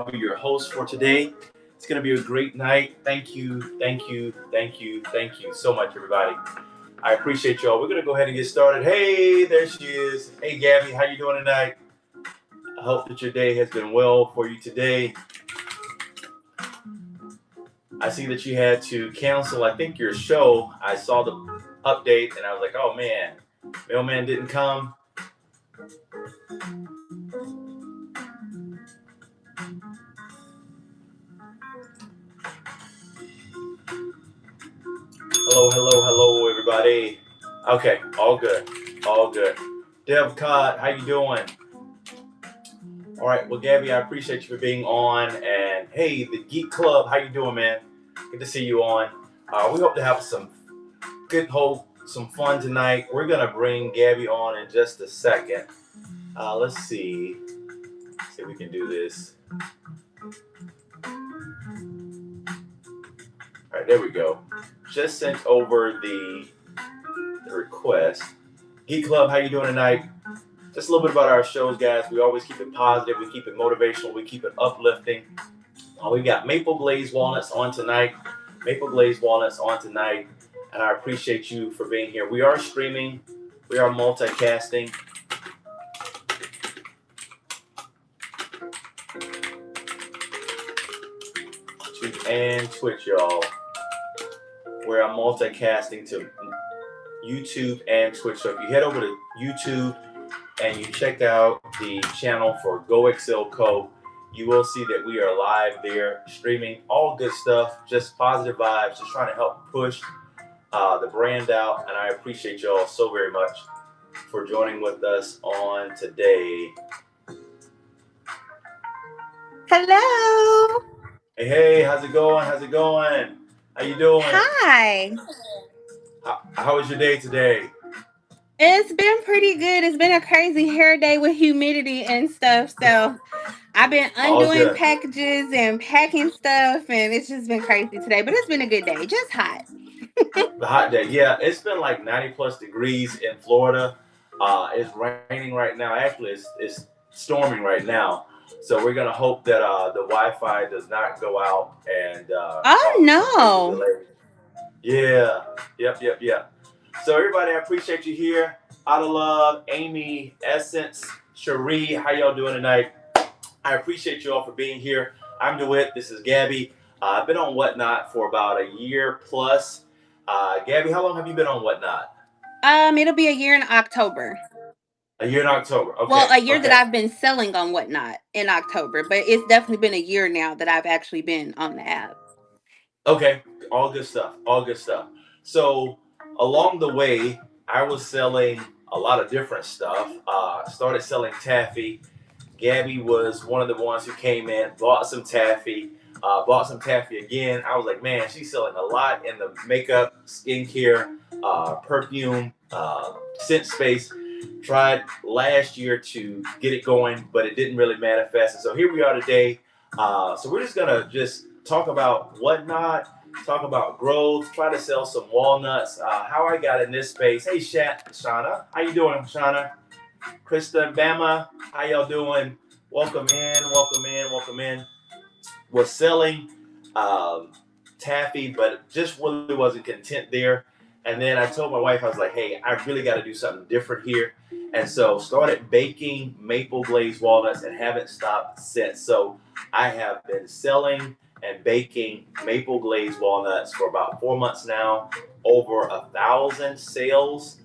be your host for today. It's going to be a great night. Thank you, thank you, thank you, thank you so much, everybody. I appreciate y'all. We're going to go ahead and get started. Hey, there she is. Hey, Gabby, how you doing tonight? I hope that your day has been well for you today. I see that you had to cancel, I think, your show. I saw the update and I was like, oh man, mailman didn't come. Hello, hello, hello, everybody. Okay, all good, all good. Dev Cod, how you doing? All right, well, Gabby, I appreciate you for being on. And hey, the Geek Club, how you doing, man? Good to see you on. We hope to have some some fun tonight. We're gonna bring Gabby on in just a second. Let's see if we can do this. All right, there we go. Just sent over the request. Geek Club, how you doing tonight? Just a little bit about our shows, guys. We always keep it positive. We keep it motivational. We keep it uplifting. We've got Maple Glazed Walnuts on tonight. Maple Glazed Walnuts on tonight. And I appreciate you for being here. We are streaming. We are multicasting. YouTube and Twitch, y'all. We are multicasting to YouTube and Twitch. So if you head over to YouTube and you check out the channel for Go Excel Co., you will see that we are live there, streaming all good stuff, just positive vibes, just trying to help push the brand out. And I appreciate y'all so very much for joining with us on today. Hello. Hey, how's it going? How's it going? How you doing? Hi. How was your day today? It's been pretty good. It's been a crazy hair day with humidity and stuff. So I've been All undoing good. packages and packing stuff, and it's just been crazy today. But it's been a good day. Just hot. The hot day. Yeah, it's been like 90 plus degrees in Florida. It's raining right now. Actually, it's storming right now. So we're gonna hope that the Wi-Fi does not go out and Oh cause some major no. delays. Yeah. Yep. So everybody, I appreciate you here. Out of love, Amy, Essence, Cherie, how y'all doing tonight? I appreciate you all for being here. I'm DeWitt. This is Gabby. I've been on Whatnot for about a year plus. Gabby, how long have you been on Whatnot? It'll be a year in October. A year in October. Well, Okay. a year that Okay. I've been selling on Whatnot in October, but it's definitely been a year now that I've actually been on the app. Okay. All good stuff. All good stuff. So along the way, I was selling a lot of different stuff. Started selling taffy. Gabby was one of the ones who came in, bought some taffy again. I was like, man, she's selling a lot in the makeup, skincare, perfume, scent space. Tried last year to get it going, but it didn't really manifest. And so here we are today. So we're just gonna just talk about Whatnot, talk about growth, try to sell some walnuts, how I got in this space. Hey, Shauna, how you doing, Shauna? Krista and Bama, how y'all doing? Welcome in, welcome in, welcome in. Was selling um, taffy, but just really wasn't content there. And then I told my wife, I was like, hey, I really got to do something different here. And so started baking maple glazed walnuts and haven't stopped since. So I have been selling and baking maple glazed walnuts for about 4 months now. Over 1,000 sales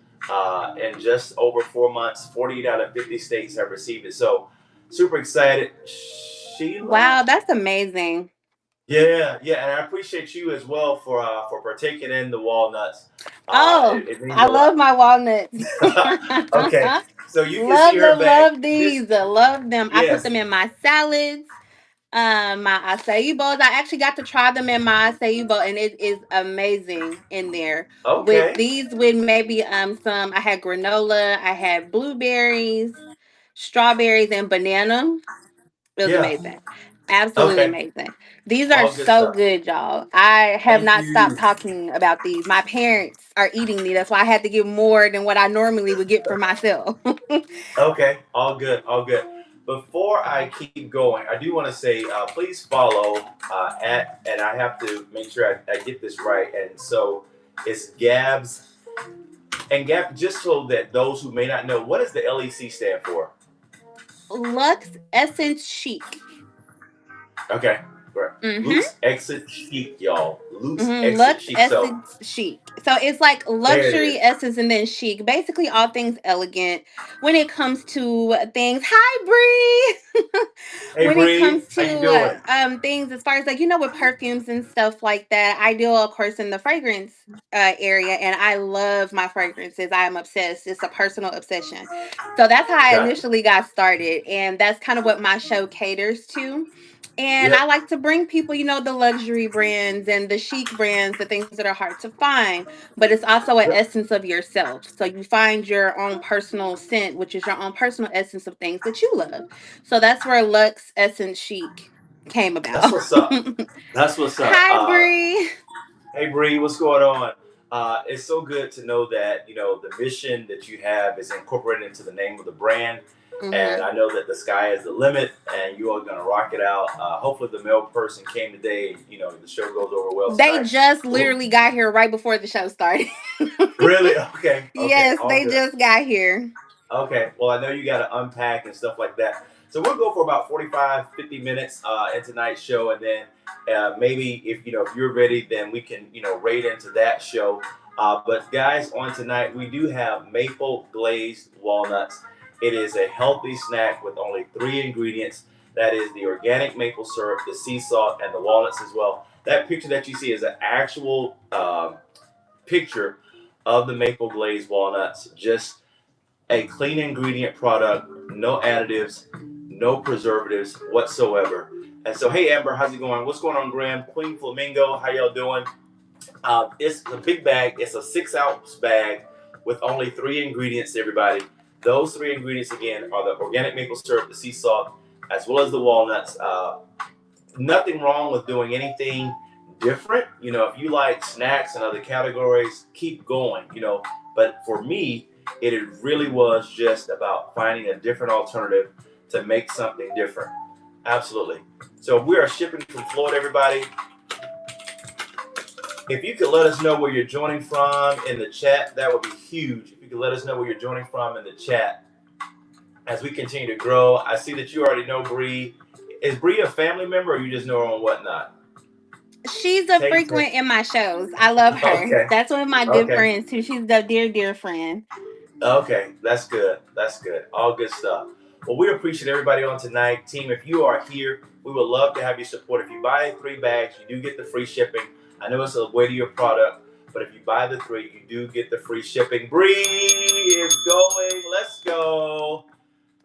in just over 4 months. 48 out of 50 states have received it. So super excited. Sheila? Wow, that's amazing. Yeah, and I appreciate you as well for partaking in the walnuts. Oh, It means I a love lot. my walnuts. Okay, so you can see Love her them, back. love This, these. I love them. I put yes. them in my salads, my acai bowls. I actually got to try them in my acai bowl, and it is amazing in there. With Okay. these, with maybe some. I had granola. I had blueberries, strawberries, and banana. It was Yeah. amazing. Absolutely Okay. amazing. These are All good so stuff. good, y'all. I have Thank not stopped you. talking about these. My parents are eating these. That's why I had to get more than what I normally would get for myself. Okay. All good. All good. before I keep going, I do want to say please follow at, and I have to make sure I get this right. And so it's Gabs and Gab. Just so that those who may not know, what does the LEC stand for? Lux Essence Chic. Okay, right. Mm-hmm. Luke's exit chic, y'all. Luke's Mm-hmm. exit Lux chic. So Essence Chic. So it's like there it luxury is. essence and then chic. Basically, all things elegant when it comes to things. Hi, Bree. Hey When it Bree, comes how you to doing? things as far as like with perfumes and stuff like that. I deal, of course, in the fragrance area, and I love my fragrances. I am obsessed. It's a personal obsession. So that's how I Gotcha. initially got started, and that's kind of what my show caters to. And I Yep. like to bring people, the luxury brands and the chic brands, the things that are hard to find, but it's also an Yep. essence of yourself. So you find your own personal scent, which is your own personal essence of things that you love. So that's where Lux Essence Chic came That's about. what's up. That's what's up. Hi, Bree. Hey Bree, what's going on? It's so good to know that the mission that you have is incorporated into the name of the brand, and Hmm. I know that the sky is the limit, and you are gonna rock it out. Hopefully, the mail person came today. The show goes over well They tonight. just Well, literally got here right before the show started. really? Okay. Okay. Yes, All they good. just got here. Okay. Well, I know you got to unpack and stuff like that. So we'll go for about 45, 50 minutes in tonight's show. And then maybe if you're ready, then we can, raid into that show. But guys, on tonight, we do have maple glazed walnuts. It is a healthy snack with only three ingredients. That is the organic maple syrup, the sea salt, and the walnuts as well. That picture that you see is an actual picture of the maple glazed walnuts. Just a clean ingredient product, no additives, no preservatives whatsoever. And so, hey Amber, how's it going? What's going on, Graham? Queen Flamingo, how y'all doing? It's a big bag. It's a 6 ounce bag with only three ingredients. Everybody, those three ingredients again are the organic maple syrup, the sea salt, as well as the walnuts. Nothing wrong with doing anything different. If you like snacks and other categories, keep going. But for me, it really was just about finding a different alternative to make something different. Absolutely. So we are shipping from Florida, everybody. If you could let us know where you're joining from in the chat, that would be huge. If you could let us know where you're joining from in the chat as we continue to grow. I see that you already know Bree. Is Bree a family member or you just know her on Whatnot? She's a Tay Tay. frequent in my shows. I love her. Okay. That's one of my good Okay. friends too. She's a dear, dear friend. Okay. That's good. That's good. All good stuff. Well, we appreciate everybody on tonight. Team, if you are here, we would love to have your support. If you buy 3 bags, you do get the free shipping. I know it's a weightier product, but if you buy the 3, you do get the free shipping. Bree is going. Let's go.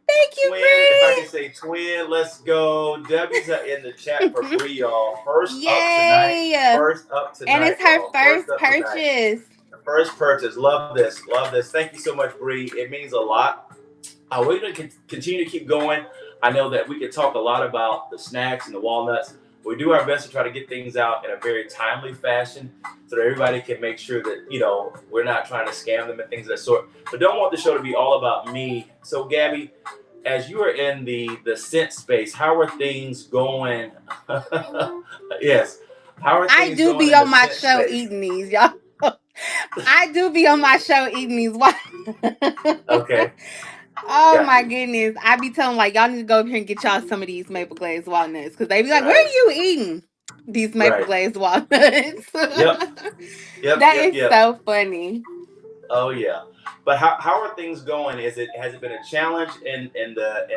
Thank you, Twin, if I can say twin, let's go. W's are in the chat for Bree. Bree, y'all. First up tonight. Yay! First up And tonight, it's her y'all. First first up tonight. purchase. First purchase. Love this. Love this. Thank you so much, Bree. It means a lot. We're going to continue to keep going. I know that we could talk a lot about the snacks and the walnuts. We do our best to try to get things out in a very timely fashion so that everybody can make sure that, we're not trying to scam them and things of that sort. But don't want the show to be all about me. So, Gabby, as you are in the scent space, how are things going? Yes. How are I things do going be in the on my scent show space? eating these, y'all. I do be on my show eating these. Okay. Oh Got my you. goodness. I be telling like y'all need to go over here and get y'all some of these maple glazed walnuts. Cause they be like, where Right. are you eating these maple Right. glazed walnuts? Yep. Yep. That Yep. is Yep. so funny. Oh yeah. But how are things going? Has it been a challenge in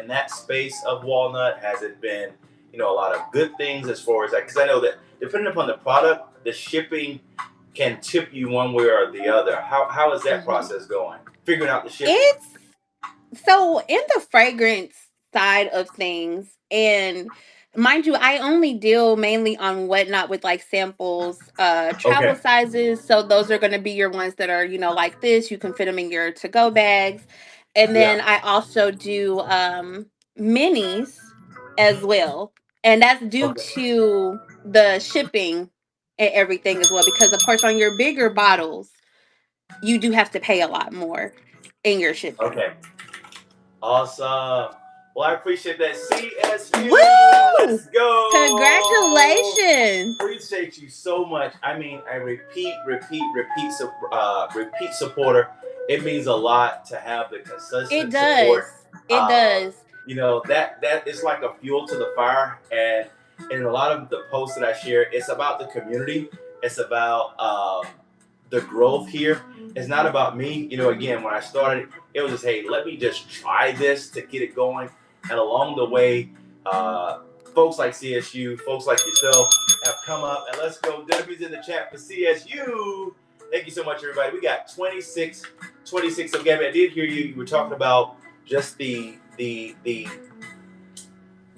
that space of walnut? Has it been a lot of good things as far as that? Because I know that depending upon the product, the shipping can tip you one way or the other. How is that Mhm. process going? Figuring out the shipping. It's So in the fragrance side of things, and mind you, I only deal mainly on Whatnot with like samples, travel Okay. sizes. So those are going to be your ones that are, like this. You can fit them in your to-go bags. And then Yeah. I also do minis as well. And that's due Okay. to the shipping and everything as well. Because of course on your bigger bottles, you do have to pay a lot more in your shipping. Okay. Awesome. Well, I appreciate that. CSU, Woo! let's go. Congratulations. Appreciate you so much. I mean, I repeat supporter. It means a lot to have the It consistent does. support. It does. That is like a fuel to the fire. And in a lot of the posts that I share, it's about the community. It's about the growth here. It's not about me. Again, when I started, it was just, hey, let me just try this to get it going. And along the way, uh, folks like CSU, folks like yourself have come up. And let's go. W's in the chat for CSU. Thank you so much, everybody. We got 26. So, Gabby, I did hear you. You were talking about just the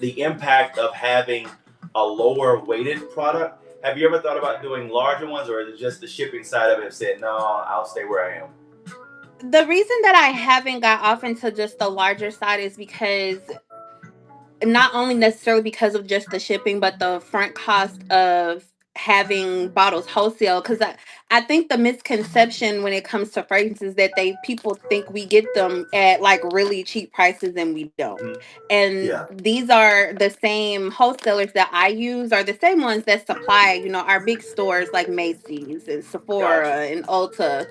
impact of having a lower weighted product. Have you ever thought about doing larger ones, or is it just the shipping side of it and said, no, I'll stay where I am? The reason that I haven't got off into just the larger side is because not only necessarily because of just the shipping, but the front cost of having bottles wholesale. Because I think the misconception when it comes to fragrances that people think we get them at like really cheap prices and we don't. Mm-hmm. And Yeah. these are the same wholesalers that I use are the same ones that supply, our big stores like Macy's and Gotcha. Sephora and Ulta.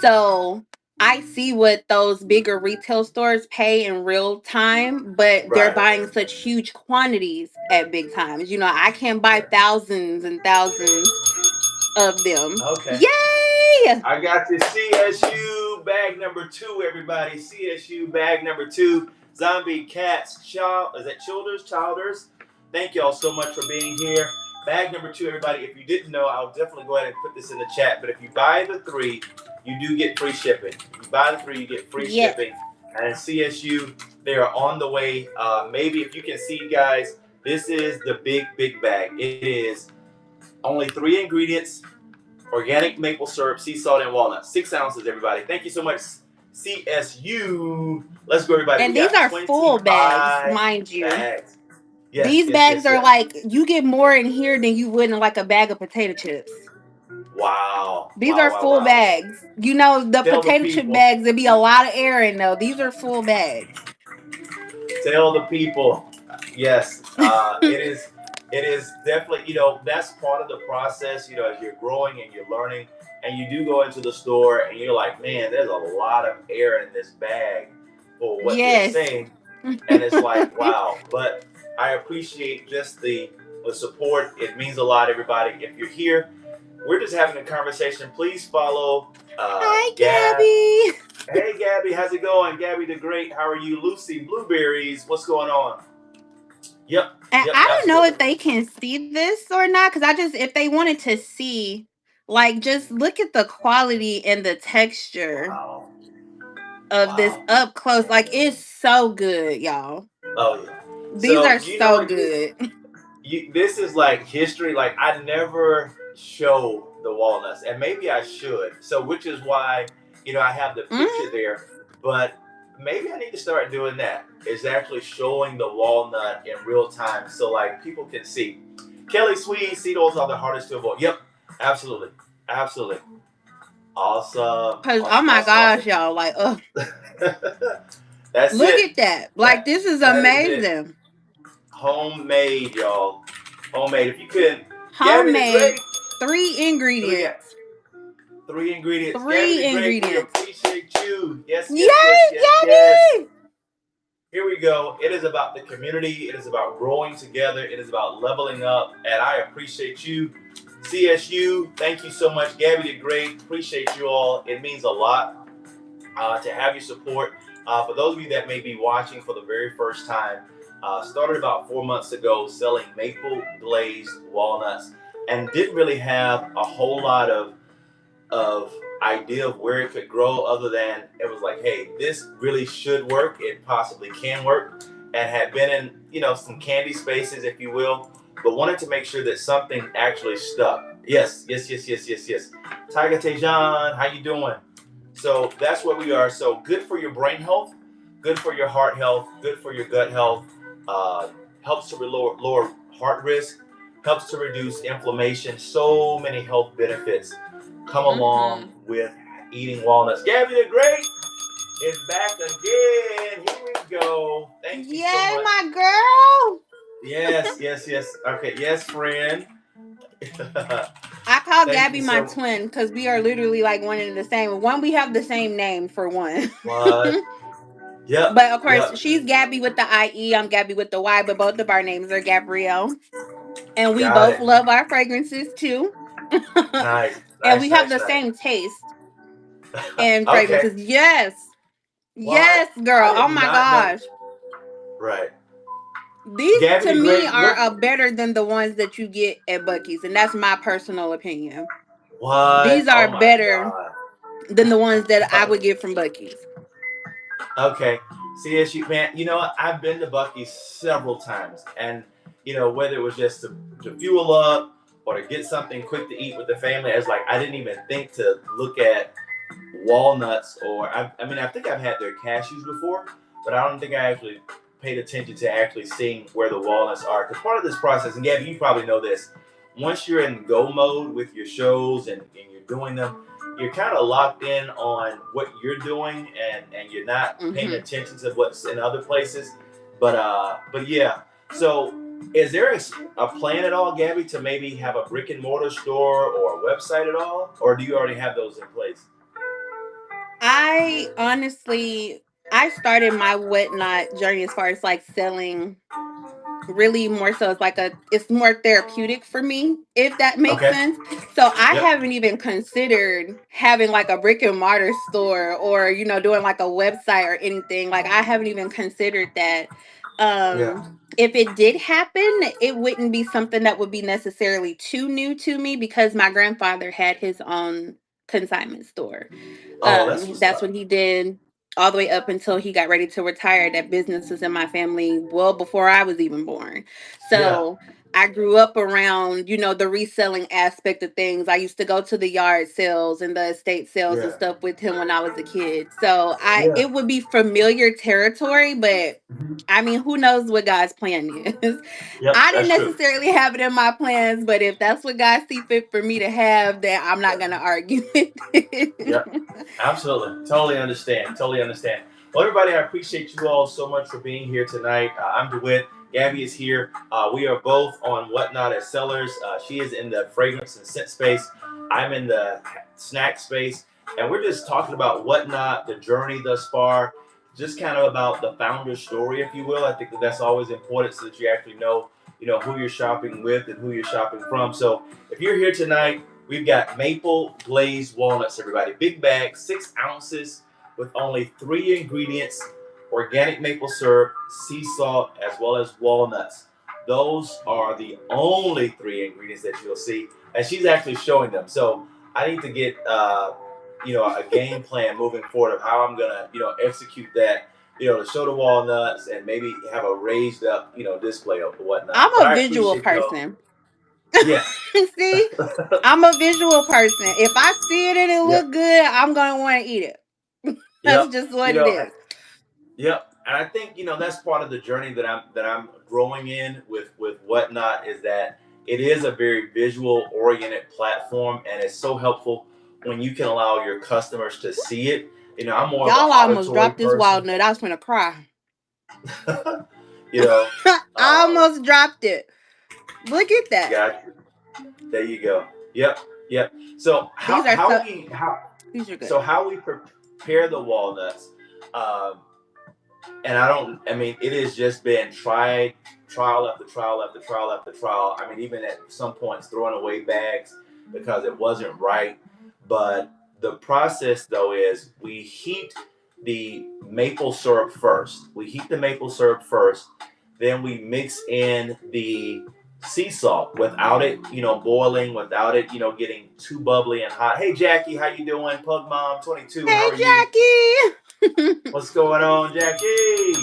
So I see what those bigger retail stores pay in real time, but they're Right. buying such huge quantities at big times. I can't buy Right. thousands and thousands of them. Okay. Yay! I got the CSU bag number 2, everybody. CSU bag number 2. Zombie Cats. Is that Childers? Thank y'all so much for being here. Bag number 2, everybody. If you didn't know, I'll definitely go ahead and put this in the chat. But if you buy the 3, you do get free shipping. If you buy the 3, you get free Yes. shipping. And CSU, they are on the way. Maybe if you can see, guys, this is the big bag. It is only 3 ingredients. Organic maple syrup, sea salt, and walnut. 6 ounces, everybody. Thank you so much, CSU. Let's go, everybody. And We these got are full 25 bags, mind you. bags. These bags are like, you get more in here than you would in like a bag of potato chips. Wow. These are full Wow. bags. The Tell the potato chip people. bags, there'd be a lot of air in though. These are full bags. Tell the people. Yes, it is definitely, that's part of the process, as you're growing and you're learning, and you do go into the store and you're like, man, there's a lot of air in this bag for what they're Yes. saying. And it's like, wow. But I appreciate just the support. It means a lot, everybody. If you're here, we're just having a conversation. Please follow Hi, Gab. Gabby. Hey, Gabby, how's it going? Gabby the Great, how are you? Lucy Blueberries, what's going on? Yep, And I don't know absolutely. if they can see this or not, because if they wanted to see, like, just look at the quality and the texture Wow. of this Wow. up close. Like, it's so good, y'all. Oh, yeah. These So, are so good. this is like history. Like, I never show the walnuts, and maybe I should. So, which is why, I have the picture there, but maybe I need to start doing that. Is actually showing the walnut in real time, so like people can see. Kelly Sweet, seed oils are the hardest to avoid. Yep, absolutely. Awesome. Because, oh my Awesome. gosh, y'all, like, That's look it. at that. Like, this is That is it. amazing. Homemade, y'all. Homemade. If you could, Gabby the Homemade. Great. 3 What do we got? ingredients. 3 ingredients. Gabby 3 the Great, we ingredients. appreciate you. Yes. Yay, Gabby! Here we go. It is about the community. It is about growing together. It is about leveling up. And I appreciate you. CSU, thank you so much. Gabby the Great, appreciate you all. It means a lot to have your support. For those of you that may be watching for the very first time, started about 4 months ago selling maple glazed walnuts and didn't really have a whole lot of idea of where it could grow other than it was like, hey, this really should work. It possibly can work, and had been in, some candy spaces, if you will, but wanted to make sure that something actually stuck. Yes. Tiger Tejan, how you doing? So that's where we are. So good for your brain health, good for your heart health, good for your gut health. Helps to lower heart risk, helps to reduce inflammation. So many health benefits come along with eating walnuts. Gabby the Great is back again. Here we go. Thank you so Yay, much. my girl. Yes, yes, yes. Okay, yes, friend. I call Thank Gabby you my so twin because we are literally like one and the same. One, we have the same name for one. much. Yep, But of course, yep. she's Gabby with the IE. I'm Gabby with the Y, but both of our names are Gabrielle. And we Got both it. love our fragrances too. Nice, And we nice, have nice, the nice. same taste in Okay. fragrances. Yes. What? Yes, girl. I Oh did my not know. gosh. Right. These Gabby to the me Great. are Look. better than the ones that you get at Bucky's. And that's my personal opinion. What? These are Oh my better than the ones that I would God. get from Bucky's. Okay. See, as you man, you know what? I've been to Bucky's several times, and whether it was just to fuel up or to get something quick to eat with the family, it's like I didn't even think to look at walnuts or I mean I think I've had their cashews before, but I don't think I actually paid attention to actually seeing where the walnuts are. Because part of this process, and Gabby, you probably know this, once you're in go mode with your shows and you're doing them, you're kind of locked in on what you're doing and you're not paying Hmm. attention to what's in other places. But yeah. So is there a plan at all, Gabby, to maybe have a brick and mortar store or a website at all, or do you already have those in place? I honestly, I started my whatnot journey as far as like selling really more so it's like it's more therapeutic for me if that makes Okay. sense. So I Yep. haven't even considered having like a brick and mortar store or doing like a website or anything. Like I haven't even considered that. Yeah. If it did happen, it wouldn't be something that would be necessarily too new to me because my grandfather had his own consignment store. Oh, that's what's That's what up. he did all the way up until he got ready to retire. That business was in my family well before I was even born. Yeah. So I grew up around, the reselling aspect of things. I used to go to the yard sales and the estate sales and Yeah. stuff with him when I was a kid. So Yeah. it would be familiar territory, but Mhm. I mean, who knows what God's plan is? Yep. I didn't That's true. necessarily have it in my plans, but if that's what God see fit for me to have, then I'm not Yeah. gonna argue with it. Yep. Absolutely. Totally understand. Totally understand. Well, everybody, I appreciate you all so much for being here tonight. I'm DeWitt. Gabby is here. We are both on Whatnot as sellers. She is in the fragrance and scent space. I'm in the snack space. And we're just talking about Whatnot, the journey thus far, just kind of about the founder's story, if you will. I think that that's always important so that you actually know who you're shopping with and who you're shopping from. So if you're here tonight, we've got maple glazed walnuts, everybody. Big bag, 6 ounces with only 3 ingredients: organic maple syrup, sea salt, as well as walnuts. Those are the only 3 ingredients that you'll see. And she's actually showing them. So I need to get a game plan moving forward of how I'm gonna, execute that, to show the walnuts and maybe have a raised up, display of whatnot. But I'm a I visual appreciate y'all. person. Yeah. See, I'm a visual person. If I see it and it Yeah. look good, I'm gonna want to eat it. That's Yep. just You what it know, is. Yep, and I think that's part of the journey that I'm growing in with Whatnot is that it is a very visual oriented platform, and it's so helpful when you can allow your customers to see it. I'm more of an Y'all almost auditory dropped this person. walnut. I was gonna cry. you know, I um, almost dropped it. Look at that. got there you go. Yep, yep. So These how are how so. we how These are good. so how we prepare the walnuts. Um, and I mean, it has just been trial after trial after trial after trial. I mean, even at some points throwing away bags because it wasn't right. But the process though is we heat the maple syrup first. We heat the maple syrup first, then we mix in the sea salt without it, boiling, without it, getting too bubbly and hot. Hey Jackie, how you doing? Pug Mom 22, how Hey, are you? Jackie. What's going on, Jackie?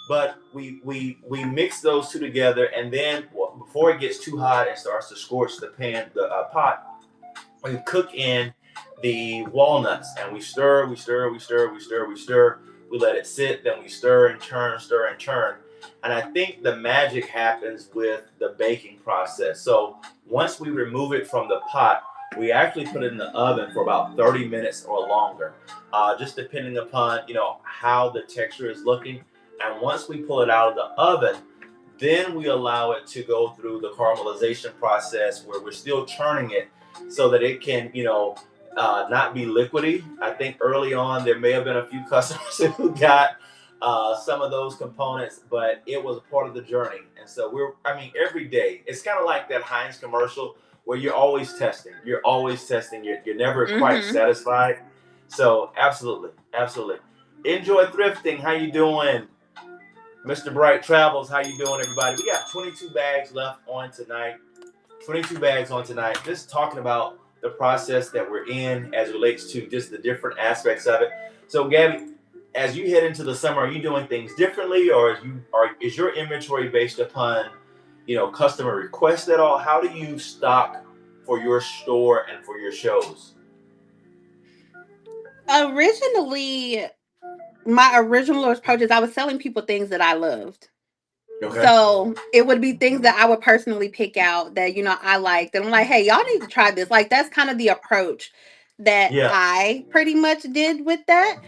But we mix those two together, and then before it gets too hot and starts to scorch the pot, we cook in the walnuts, and we stir, we stir, we stir, we stir, we stir. We let it sit, then we stir and churn, stir and churn. And I think the magic happens with the baking process. So once we remove it from the pot, we actually put it in the oven for about 30 minutes or longer, just depending upon how the texture is looking. And once we pull it out of the oven, then we allow it to go through the caramelization process where we're still churning it so that it can, not be liquidy. I think early on there may have been a few customers who got some of those components, but it was a part of the journey. And so every day, it's kind of like that Heinz commercial where you're always testing. You're always testing. You're never quite Mm-hmm. satisfied. So absolutely, absolutely. Enjoy thrifting. How you doing? Mr. Bright Travels, how you doing, everybody? We got 22 bags left on tonight. 22 bags on tonight. Just talking about the process that we're in as it relates to just the different aspects of it. So, Gabby, as you head into the summer, are you doing things differently, or is your inventory based upon, customer requests at all? How do you stock for your store and for your shows? Originally, my original approach is I was selling people things that I loved. Okay. So it would be things that I would personally pick out that, I liked. And I'm like, hey, y'all need to try this. Like, that's kind of the approach that Yeah. I pretty much did with that.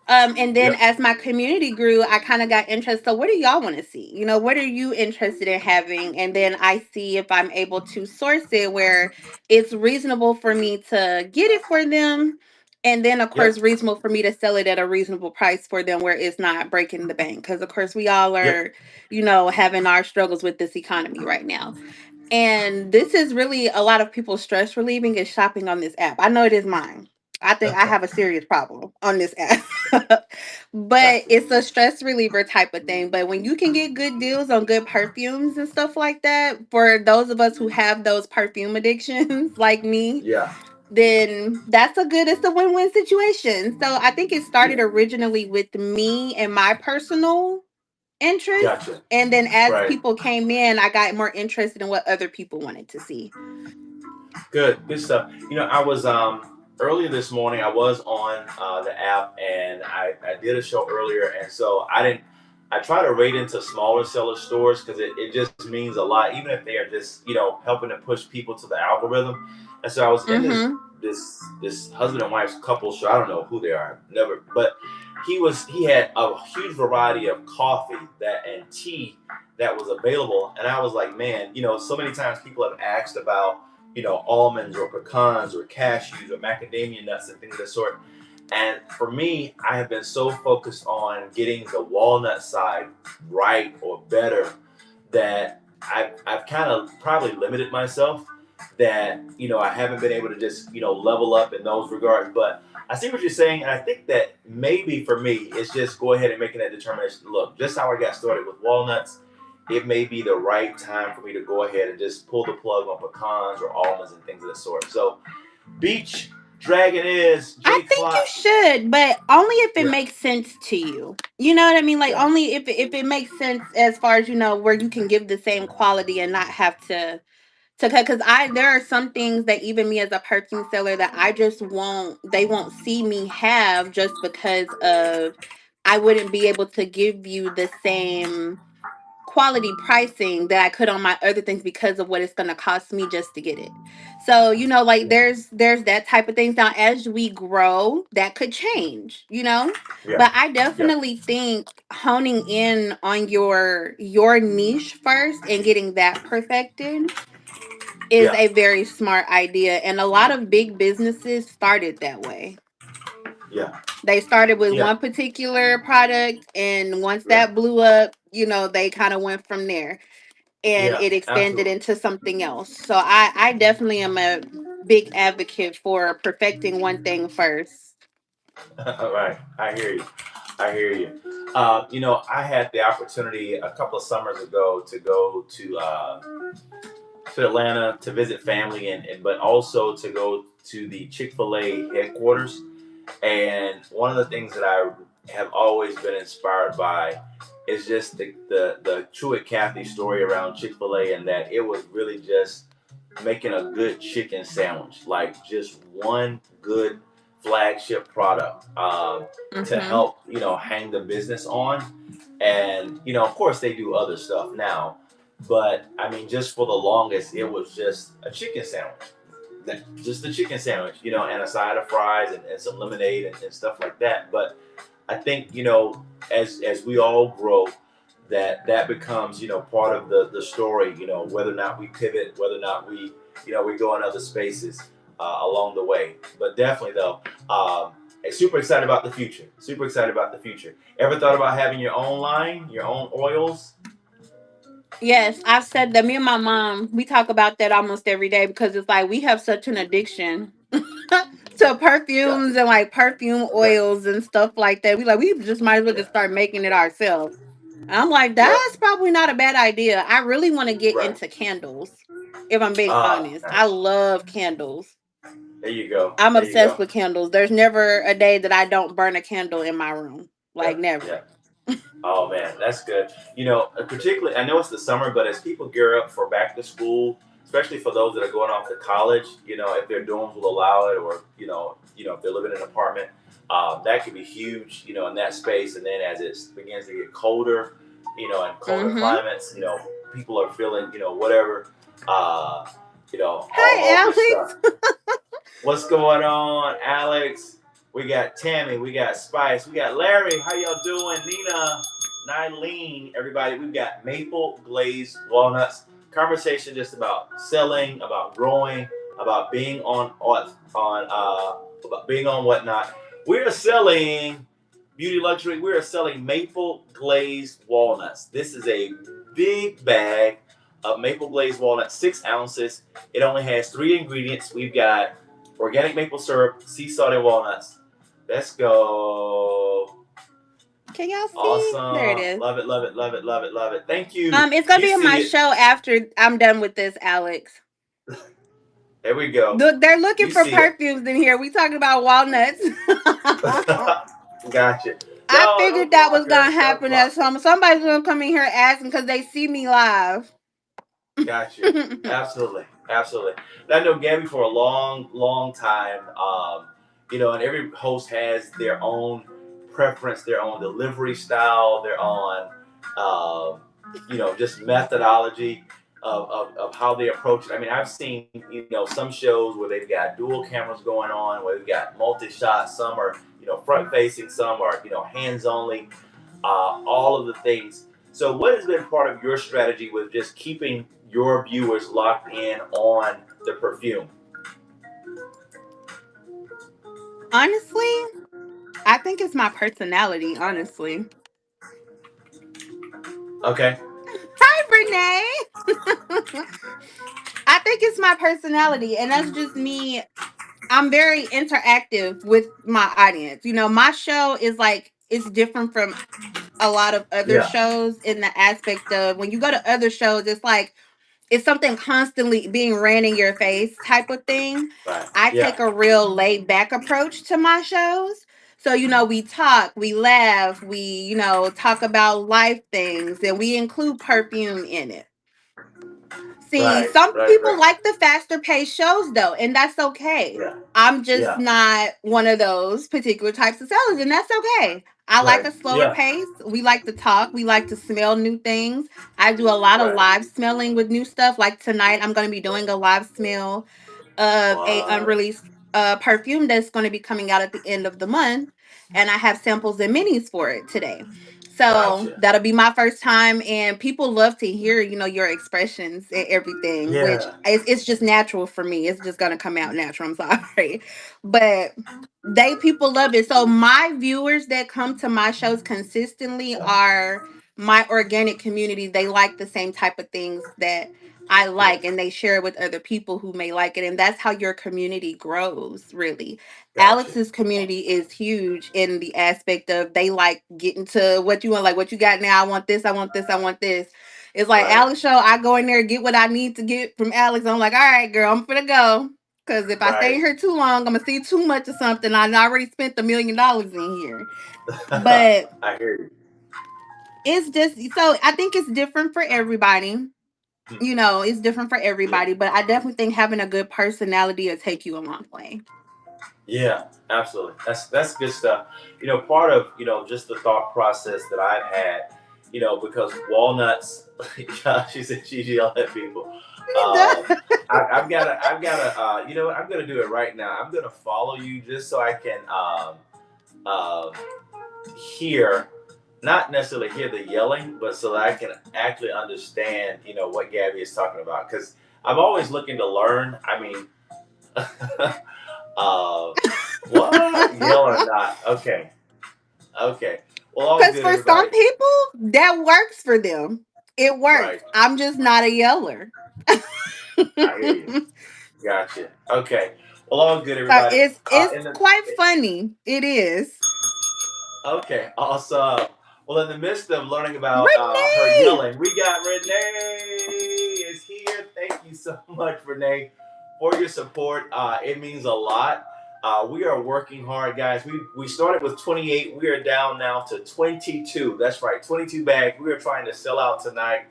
Mm-hmm. And then Yep. as my community grew, I kind of got interested. So, what do y'all want to see? What are you interested in having? And then I see if I'm able to source it where it's reasonable for me to get it for them. And then, of course, Yep. reasonable for me to sell it at a reasonable price for them where it's not breaking the bank. Because, of course, we all Yep. are, having our struggles with this economy right now. And this is really a lot of people's stress relieving is shopping on this app. I know it is mine. I think I have a serious problem on this app. But Gotcha. it's a stress reliever type of thing. But when you can get good deals on good perfumes and stuff like that, for those of us who have those perfume addictions like me, Yeah. then it's a win-win situation. So I think it started Yeah. originally with me and my personal interest. Gotcha. And then as Right. people came in, I got more interested in what other people wanted to see. Good stuff. I was earlier this morning. I was on the app, and I did a show earlier, and so I didn't. I try to rate into smaller seller stores because it just means a lot, even if they are just helping to push people to the algorithm. And so I was in Mm-hmm. this husband and wife's couple show. I don't know who they are, never, but he had a huge variety of coffee that and tea that was available, and I was like, man, so many times people have asked about almonds or pecans or cashews or macadamia nuts and things of the sort. And for me, I have been so focused on getting the walnut side right or better that I've kind of probably limited myself that, I haven't been able to just, level up in those regards. But I see what you're saying. And I think that maybe for me, it's just go ahead and making that determination. Look, just how I got started with walnuts, it may be the right time for me to go ahead and just pull the plug on pecans or almonds and things of the sort. So, Beach Dragon is I J think you Clock. should, but only if it Yeah, makes sense to you. You know what I mean? Like yeah, only if it makes sense as far as where you can give the same quality and not have to cut. Because I there are some things that even me as a perfume seller that I just won't they won't see me have just because of I wouldn't be able to give you the same quality pricing that I could on my other things because of what it's going to cost me just to get it. So, like yeah, there's that type of things. Now as we grow, that could change. yeah, But I yeah, definitely think honing in on your niche first and getting that perfected is yeah, a very smart idea, and a lot of big businesses started that way. yeah, They started with yeah, one particular product, and once right. that blew up, they kind of went from there and Yeah, it expanded absolutely. into something else. So I definitely am a big advocate for perfecting one thing first. All right, I hear you. I hear you. I had the opportunity a couple of summers ago to go to Atlanta to visit family and but also to go to the Chick-fil-A headquarters. And one of the things that I have always been inspired by is just the Truett Cathy story around Chick-fil-A, and that it was really just making a good chicken sandwich, like just one good flagship product to Mm-hmm. help hang the business on. And of course they do other stuff now, but I mean, just for the longest, it was just a chicken sandwich, just a chicken sandwich, and a side of fries and some lemonade and stuff like that. But I think, as we all grow, that becomes, part of the story. Whether or not we pivot, whether or not we go in other spaces along the way. But definitely though, super excited about the future. Super excited about the future. Ever thought about having your own line, your own oils? Yes, I've said that. Me and my mom, we talk about that almost every day because it's like we have such an addiction to Yeah. perfumes and like perfume Okay. oils and stuff like that. We just might as well just Yeah. start making it ourselves. And I'm like, Yep. that's probably not a bad idea. I really want to get Right. into candles, if I'm being Ah, honest. I nice. love candles. There you go. I'm There you obsessed go. with candles. There's never a day that I don't burn a candle in my room. Yeah. Like Yeah. never. Oh man, that's good. Particularly, I know it's the summer, but as people gear up for back to school, especially for those that are going off to college, if their dorms will allow it, or if they're living in an apartment, that could be huge, in that space. And then as it begins to get colder, in colder Mm-hmm. climates, people are feeling, whatever, uh, all Hi, good stuff. Alex. What's going on, Alex? We got Tammy, we got Spice, we got Larry. How y'all doing? Nina, Nylene, everybody. We've got maple glazed walnuts. Conversation just about selling, about growing, about being about being on whatnot. We are selling beauty luxury. We are selling maple glazed walnuts. This is a big bag of maple glazed walnuts, 6 ounces. It only has 3 ingredients. We've got organic maple syrup, sea salt, and walnuts. Let's go. Can y'all see? There it Awesome. is. Love it, love it, love it, love it, love it. Thank you. It's gonna You be in my see it. show after I'm done with this, Alex. There we go. Look, they're looking You for see it. perfumes in here. We talking about walnuts. Gotcha. I No, don't figured that was block gonna her. Don't happen at block her. somebody's gonna come in here asking because they see me live. Got you. Absolutely. Absolutely. I know Gabby for a long, long time. And every host has their own preference, their own delivery style, their own, just methodology of how they approach it. I mean, I've seen, some shows where they've got dual cameras going on, where they've got multi shots. Some are, front facing, some are, hands only, all of the things. So, what has been part of your strategy with just keeping your viewers locked in on the perfume? Honestly, I think it's my personality. Honestly, Okay. hi Renee. I think it's my personality, and that's just me. I'm very interactive with my audience. My show is like it's different from a lot of other Yeah. shows in the aspect of when you go to other shows, it's like it's something constantly being ran in your face type of thing. Right. I Yeah. take a real laid back approach to my shows. So, we talk, we laugh, we, talk about life things, and we include perfume in it. See, Right. some Right. people Right. like the faster paced shows though, and that's okay. Yeah. I'm just Yeah. not one of those particular types of sellers, and that's okay. I like Right. a slower Yeah. pace. We like to talk. We like to smell new things. I do a lot of Right. live smelling with new stuff. Like tonight, I'm going to be doing a live smell of a What? unreleased perfume that's going to be coming out at the end of the month, and I have samples and minis for it today. So Gotcha. that'll be my first time, and people love to hear, your expressions and everything, which Yeah. it's just natural for me. It's just gonna come out natural. I'm sorry, but people love it. So my viewers that come to my shows consistently are my organic community. They like the same type of things that I Yeah. like, and they share it with other people who may like it. And that's how your community grows, really. Gotcha. Alex's community is huge in the aspect of they like getting to what you want, like what you got now. I want this, I want this, I want this. It's like Right. Alex show. I go in there, get what I need to get from Alex. I'm like, all right, girl, I'm gonna go. Cause if I stay Right. in here too long, I'm gonna see too much of something. I already spent $1 million in here. But I hear you. it's just so I think it's different for everybody. It's different for Yeah. everybody, but I definitely think having a good personality will take you a long way. Yeah, absolutely. That's good stuff. Part of just the thought process that I've had, because walnuts. She said she yelled at people. I've got to. You know what? I'm gonna do it right now. I'm gonna follow you just so I can. Um, hear, not necessarily hear the yelling, but so that I can actually understand, what Gabby is talking about. Because I'm always looking to learn. I mean, uh, what yell or not? Okay, okay. Well, all Because good, for some everybody. people, that works for them. It works. Right. I'm just not a yeller. I hear you. Gotcha. Okay. Well, all good, So everybody. it's In the quite funny. It is. Okay, awesome. Well, in the midst of learning about her Renee! yelling, we got Renee is here. Thank you so much, Renee, for your support. It means a lot. We are working hard, guys. We started with 28. We are down now to 22. That's right, 22 bags. We are trying to sell out tonight.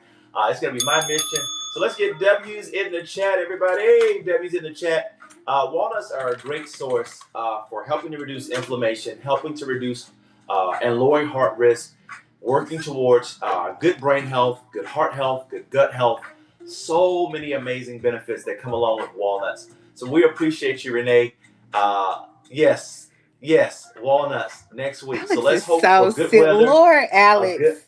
It's going to be my mission. So let's get W's in the chat, everybody. Hey, W's in the chat. Walnuts are a great source for helping to reduce inflammation, helping to reduce and lowering heart risk, working towards good brain health, good heart health, good gut health. So many amazing benefits that come along with walnuts. So we appreciate you, Renee. Yes, yes, walnuts next week. So Alex let's is hope so for good sick. weather, Lord, a Alex. good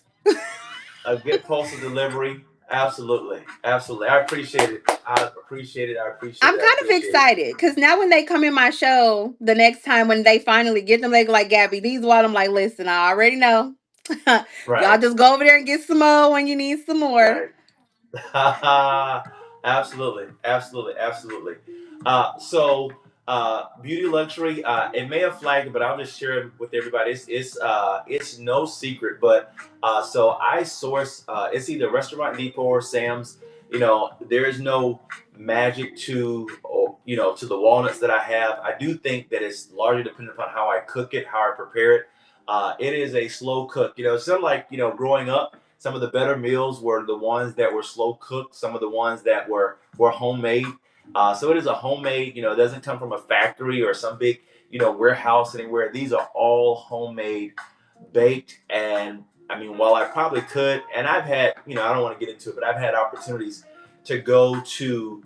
a good postal delivery. Absolutely, absolutely. I appreciate it. I appreciate it. I appreciate I'm it. I kind of appreciate it. excited because now when they come in my show the next time when they finally get them, they go like, Gabby, these what I'm like, listen, I already know. Y'all Right, just go over there and get some more when you need some more. right. Absolutely, absolutely, absolutely. Beauty luxury. It may have flagged, but I'll just share it with everybody. It's no secret, but so I source. It's either Restaurant Depot or Sam's. There is no magic to to the walnuts that I have. I do think that it's largely dependent upon how I cook it, how I prepare it. It is a slow cook. Some like growing up. Some of the better meals were the ones that were slow cooked. Some of the ones that were homemade. So it is a homemade. It doesn't come from a factory or some big warehouse anywhere. These are all homemade, baked, and I mean, while I probably could, and I've had, I don't want to get into it, but I've had opportunities to go to,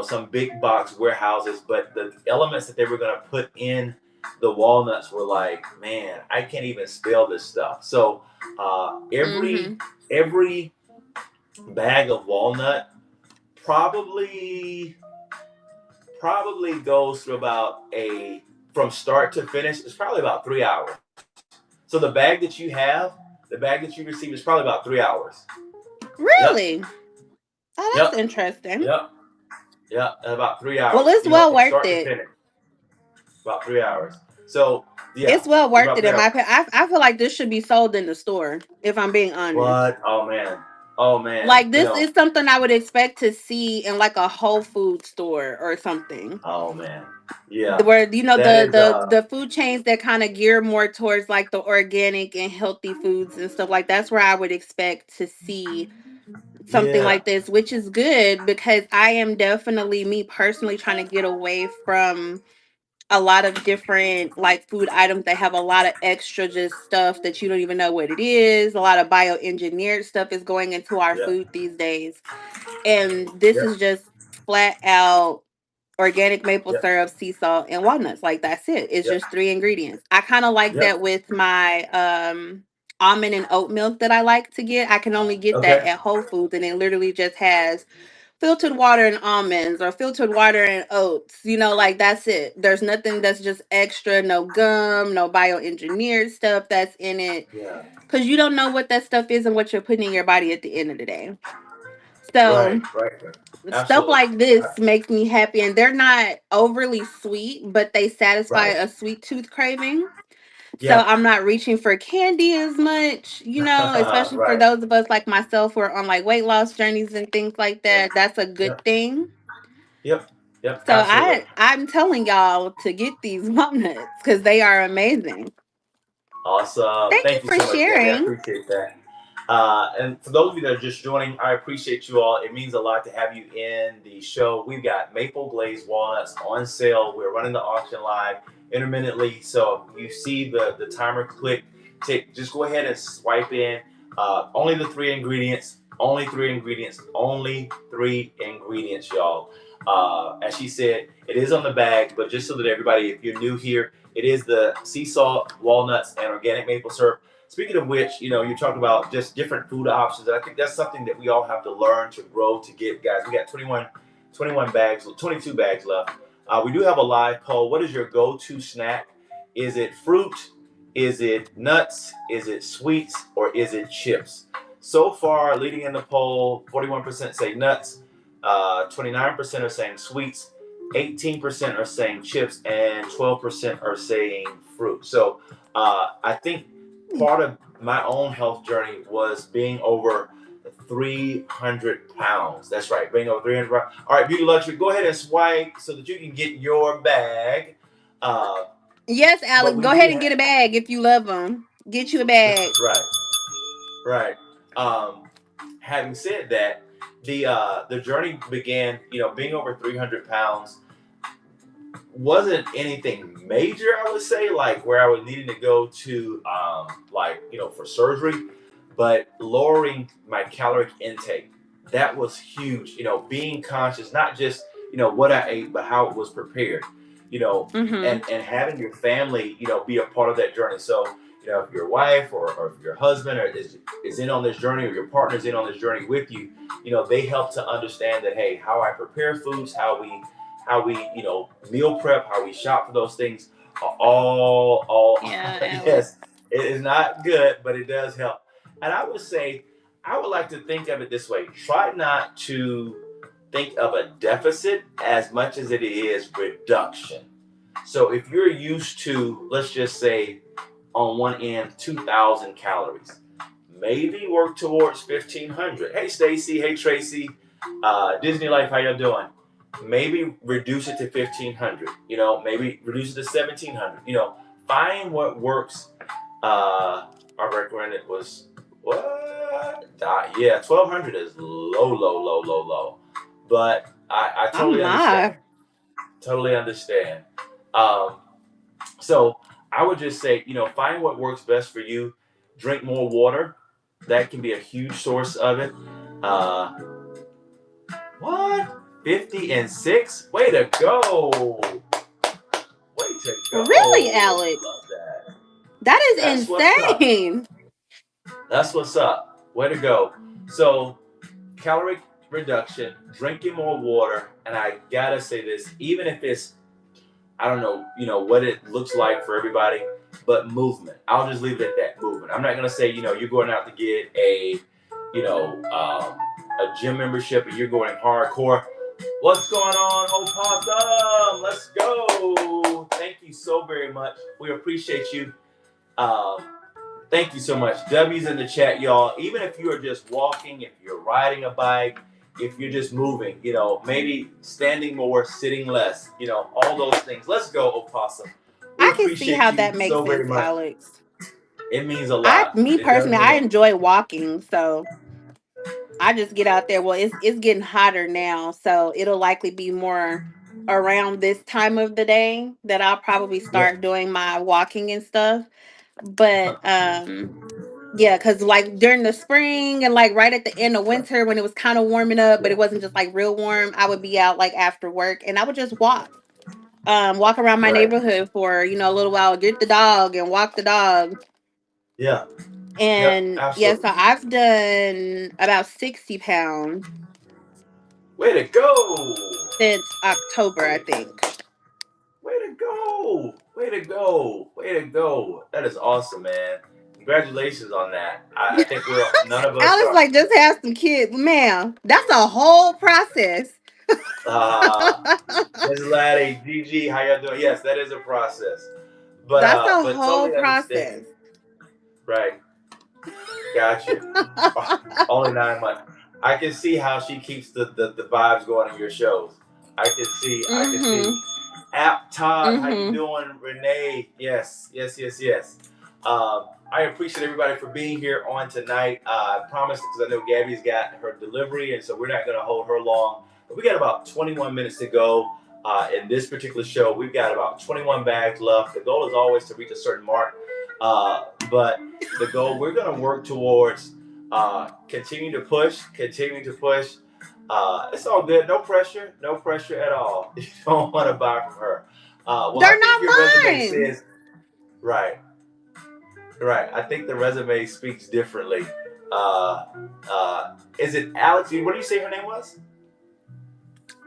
some big box warehouses, but the elements that they were going to put in the walnuts were like, man, I can't even spell this stuff. So every Mm-hmm. every bag of walnut probably probably goes through about a from start to finish. It's probably about 3 hours. So the bag that you receive is probably about 3 hours. Yep, Really? Oh, yep, that's interesting. yep, yep. About three Well, hours. it's well From worth start to it. finish, about 3 hours. So yeah, It's well it's worth about it three in my hours. opinion. I feel like this should be sold in the store, if I'm being honest. What? Oh man. Oh man. Like this is something I would expect to see in like a Whole Food store or something. Oh man. Yeah. Where That is the food chains that kind of gear more towards like the organic and healthy foods and stuff like that's where I would expect to see something yeah. like this, which is good because I am definitely me personally trying to get away from a lot of different like food items that have a lot of extra just stuff that you don't even know what it is. A lot of bioengineered stuff is going into our Yeah. food these days. And this Yeah. is just flat out organic maple Yeah. syrup, sea salt, and walnuts. Like that's it. It's Yeah. just three ingredients. I kind of like Yeah. that with my almond and oat milk that I like to get. I can only get that Okay. at Whole Foods and it literally just has filtered water and almonds or filtered water and oats. Like that's it. There's nothing that's just extra, no gum, no bioengineered stuff that's in it. Yeah. Cause you don't know what that stuff is and what you're putting in your body at the end of the day. So Right. Right. stuff Absolutely. like this makes me happy and they're not overly sweet, but they satisfy Right. a sweet tooth craving. So Yeah. I'm not reaching for candy as much, especially for Right. those of us like myself who are on like weight loss journeys and things like Yep. that. That's a good Yep. thing. Yep. Yep. So Absolutely. I'm telling y'all to get these walnuts because they are amazing. Awesome. Thank you Thank you for so much, Gabby. I sharing. appreciate that. And for those of you that are just joining, I appreciate you all. It means a lot to have you in the show. We've got maple glazed walnuts on sale. We're running the auction live intermittently. So you see the timer click, tick, just go ahead and swipe in. Only the three ingredients, only three ingredients, only three ingredients, y'all. As she said, it is on the bag, but just so that everybody, if you're new here, it is the sea salt, walnuts, and organic maple syrup. Speaking of which, you talked about just different food options. And I think that's something that we all have to learn to grow to get, guys. We got 21 bags, 22 bags left. We do have a live poll. What is your go-to snack? Is it fruit? Is it nuts? Is it sweets? Or is it chips? So far, leading in the poll, 41% say nuts, 29% are saying sweets, 18% are saying chips, and 12% are saying fruit. So I think part of my own health journey was being over 300 pounds. That's right, being over 300 pounds. All right, Beauty Luxury, go ahead and swipe so that you can get your bag. Uh, Yes, but Alex, we go ahead do and have, get a bag if you love them. Get you a bag. right, right. Having said that, the journey began, being over 300 pounds wasn't anything major, I would say, like where I was needing to go to, like, for surgery, but lowering my caloric intake, that was huge. Being conscious, not just, what I ate, but how it was prepared, you know, Mm-hmm. and having your family, be a part of that journey. So, if your wife or if your husband is in on this journey, or your partner's in on this journey with you, they help to understand that, hey, how I prepare foods, how we meal prep, how we shop for those things are all Yeah, Alex. yes, it is not good, but it does help. And I would say, I would like to think of it this way: try not to think of a deficit as much as it is reduction. So if you're used to, let's just say, on one end, 2,000 calories, maybe work towards 1,500. Hey Stacy, hey Tracy, Disney Life, how y'all doing? Maybe reduce it to 1,500. Maybe reduce it to 1,700. Find what works. I recommend it was what? Yeah, 1,200 is low, low, low, low, low. But I Oh totally understand. my. Totally understand. Um, so I would just say, find what works best for you. Drink more water. That can be a huge source of it. Uh, what? 50 and 6? Way to go. Way to Really, go. Alex? Love that. That is That's what's up. insane. That's what's up. Way to go. So, caloric reduction, drinking more water, and I gotta say this, even if it's, I don't know, what it looks like for everybody, but movement. I'll just leave it at that, movement. I'm not gonna say, you're going out to get a gym membership and you're going hardcore. What's going on, Opossum? Let's go. Thank you so very much. We appreciate you. Um, Thank you so much. W's in the chat, y'all. Even if you are just walking, if you're riding a bike, if you're just moving, maybe standing more, sitting less, all those things. Let's go, Opossum. We I can see appreciate how you that makes so very sense, much. Alex. It means a I, lot. me It does personally, mean I a lot. enjoy walking, so I just get out there. Well, it's getting hotter now, so it'll likely be more around this time of the day that I'll probably Yeah. start doing my walking and stuff. But yeah, because like during the spring and like right at the end of winter when it was kind of warming up, but Yeah. it wasn't just like real warm, I would be out like after work and I would just walk around my Right. neighborhood for, a little while, get the dog and walk the dog. Yeah. Yep. And yeah, so Absolutely. I've done about 60 pounds Way to go. since October, I think. Way to go. Way to go. Way to go. That is awesome, man. Congratulations on that. I think none of us I was are. like, just have some kids. Ma'am, that's a whole process. Uh, Ms. Laddie, GG, how y'all doing? Yes, that is a process, That's a but whole totally understand. process. Right, gotcha. Only 9 months. I can see how she keeps the vibes going in your shows. I can see. Mm-hmm. App Todd, how you Mm-hmm. doing? Renee, yes, yes, yes, yes. I appreciate everybody for being here on tonight. I promise, because I know Gabby's got her delivery, and so we're not going to hold her long. But we got about 21 minutes to go in this particular show. We've got about 21 bags left. The goal is always to reach a certain mark, but we're going to work towards continuing to push. It's all good. No pressure. No pressure at all. You don't want to buy from her. Well, I They're think not your resume mine. says right. Right. I think the resume speaks differently. Uh, is it Alex? What do you say her name was?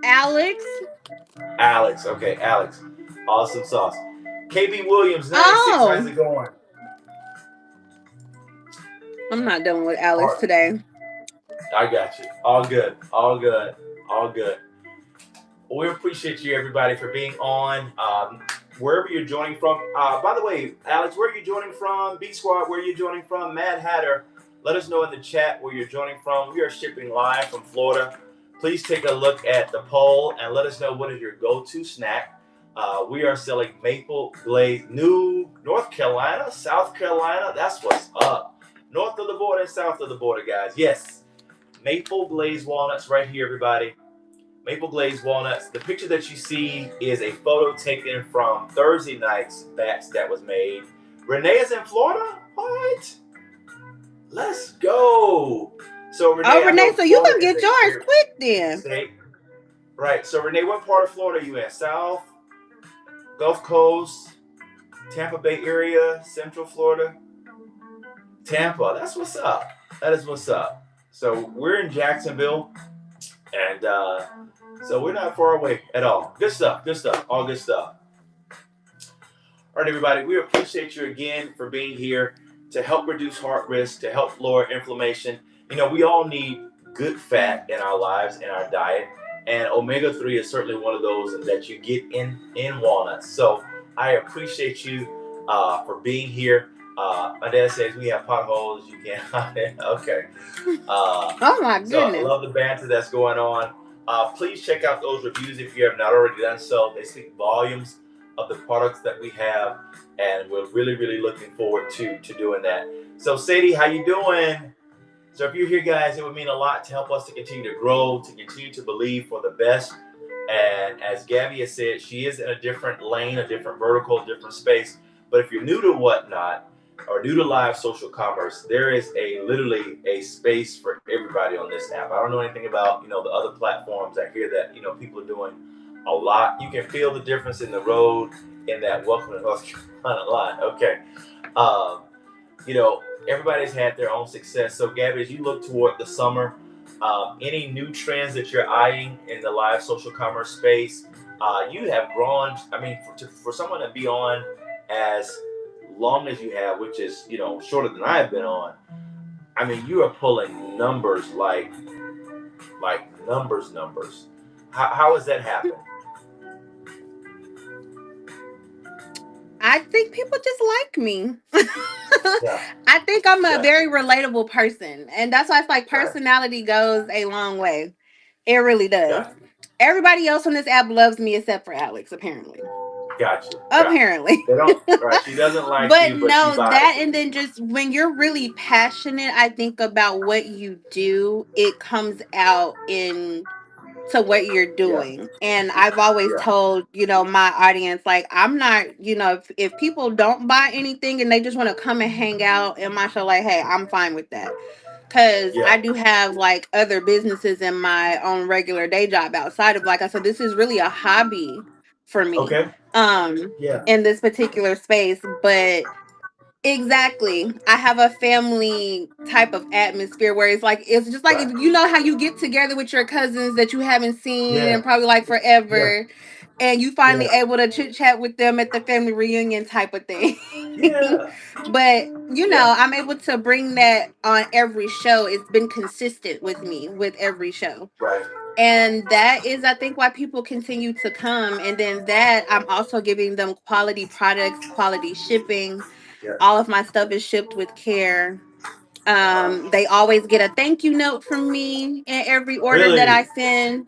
Alex. Alex. Okay, Alex. Awesome sauce. KB Williams, 96. How's Oh, it going? I'm not done with All Alex right. today. I got you. All good. All good. All good. Well, we appreciate you, everybody, for being on. Wherever you're joining from. By the way, Alex, where are you joining from? B Squad, where are you joining from? Mad Hatter, let us know in the chat where you're joining from. We are shipping live from Florida. Please take a look at the poll and let us know what is your go-to snack. We are selling maple glaze, New North Carolina, South Carolina. That's what's up. North of the border and south of the border, guys. Yes, maple glazed walnuts right here, everybody. Maple glazed walnuts. The picture that you see is a photo taken from Thursday night's batch that was made. Renee is in Florida? What? Let's go. So Oh, Renee, I Renee, know so you Florida gonna is get a yours great quick then. state. Right. So Renee, what part of Florida are you in? South, Gulf Coast, Tampa Bay area, Central Florida? Tampa. That's what's up. That is what's up. So we're in Jacksonville, and so we're not far away at all. Good stuff. Good stuff. All good stuff. All right, everybody, we appreciate you again for being here to help reduce heart risk, to help lower inflammation. You know, we all need good fat in our lives, in our diet, and omega-3 is certainly one of those that you get in walnuts. So I appreciate you for being here. My dad says we have potholes. You can't. Okay. Oh my So I goodness. love the banter that's going on. Please check out those reviews if you have not already done so. They speak volumes of the products that we have, and we're really, really looking forward to doing that. So Sadie, how you doing? So if you're here, guys, it would mean a lot to help us to continue to grow, to continue to believe for the best. And as Gabby has said, she is in a different lane, a different vertical, a different space. But if you're new to Whatnot or new to live social commerce, there is a literally a space for everybody on this app. I don't know anything about the other platforms. I hear that people are doing a lot. You can feel the difference in the road in that Welcome to North Carolina line. Okay. Um, Everybody's had their own success. So, Gabby, as you look toward the summer, any new trends that you're eyeing in the live social commerce space? You have grown. I mean, for someone to be on as long as you have, which is shorter than I've been on. I mean, you are pulling numbers like numbers. How has that happened? I think people just like me. Yeah, I think I'm a yeah, very relatable person. And that's why it's like right. personality goes a long way. It really does. Got you, Everybody else on this app loves me except for Alex, apparently. got you, got you. Apparently. They don't. Right. She doesn't like But you, but she no, vibes that with and you. then just when you're really passionate, I think about what you do, it comes out in to what you're Yeah, doing. And I've always yeah, told, my audience, like, I'm not, if people don't buy anything and they just want to come and hang out in my show, like, hey, I'm fine with that. Cause yeah. I do have like other businesses in my own regular day job outside of, like I said, this is really a hobby for me. Okay. Um Yeah. in this particular space. But exactly. I have a family type of atmosphere where it's just like if Right. you know how you get together with your cousins that you haven't seen Yeah. and probably like Yeah. forever and you finally Yeah. able to chit chat with them at the family reunion type of thing. Yeah. But Yeah. I'm able to bring that on every show. It's been consistent with me with every show. Right. And that is, I think, why people continue to come. And then that I'm also giving them quality products, quality shipping. Yeah. All of my stuff is shipped with care. Uh-huh. They always get a thank you note from me in every order that I Really? send.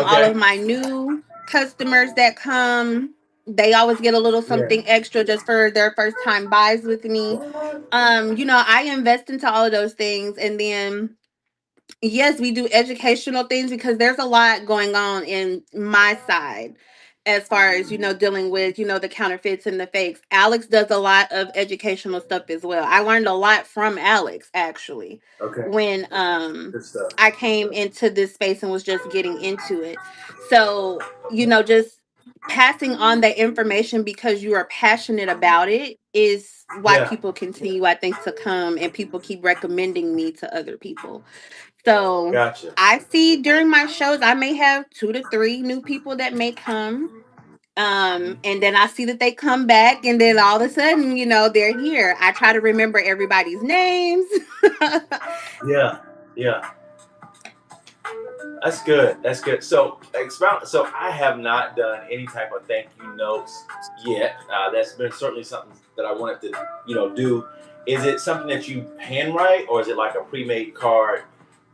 All of Okay. my new customers that come, they always get a little Yeah. something extra just for their first time buys with me. What? I invest into all of those things. And then yes, we do educational things because there's a lot going on in my side. as far as dealing with the counterfeits and the fakes. Alex does a lot of educational stuff as well. I learned a lot from Alex actually Okay. when Good stuff. I came into this space and was just getting into it. So, just passing on that information because you are passionate about it is why Yeah. people continue, I think, to come, and people keep recommending me to other people. So Gotcha. I see during my shows, I may have 2 to 3 new people that may come. And then I see that they come back, and then all of a sudden, they're here. I try to remember everybody's names. Yeah. Yeah. That's good. That's good. So expound. So I have not done any type of thank you notes yet. That's been certainly something that I wanted to, do. Is it something that you handwrite, or is it like a pre-made card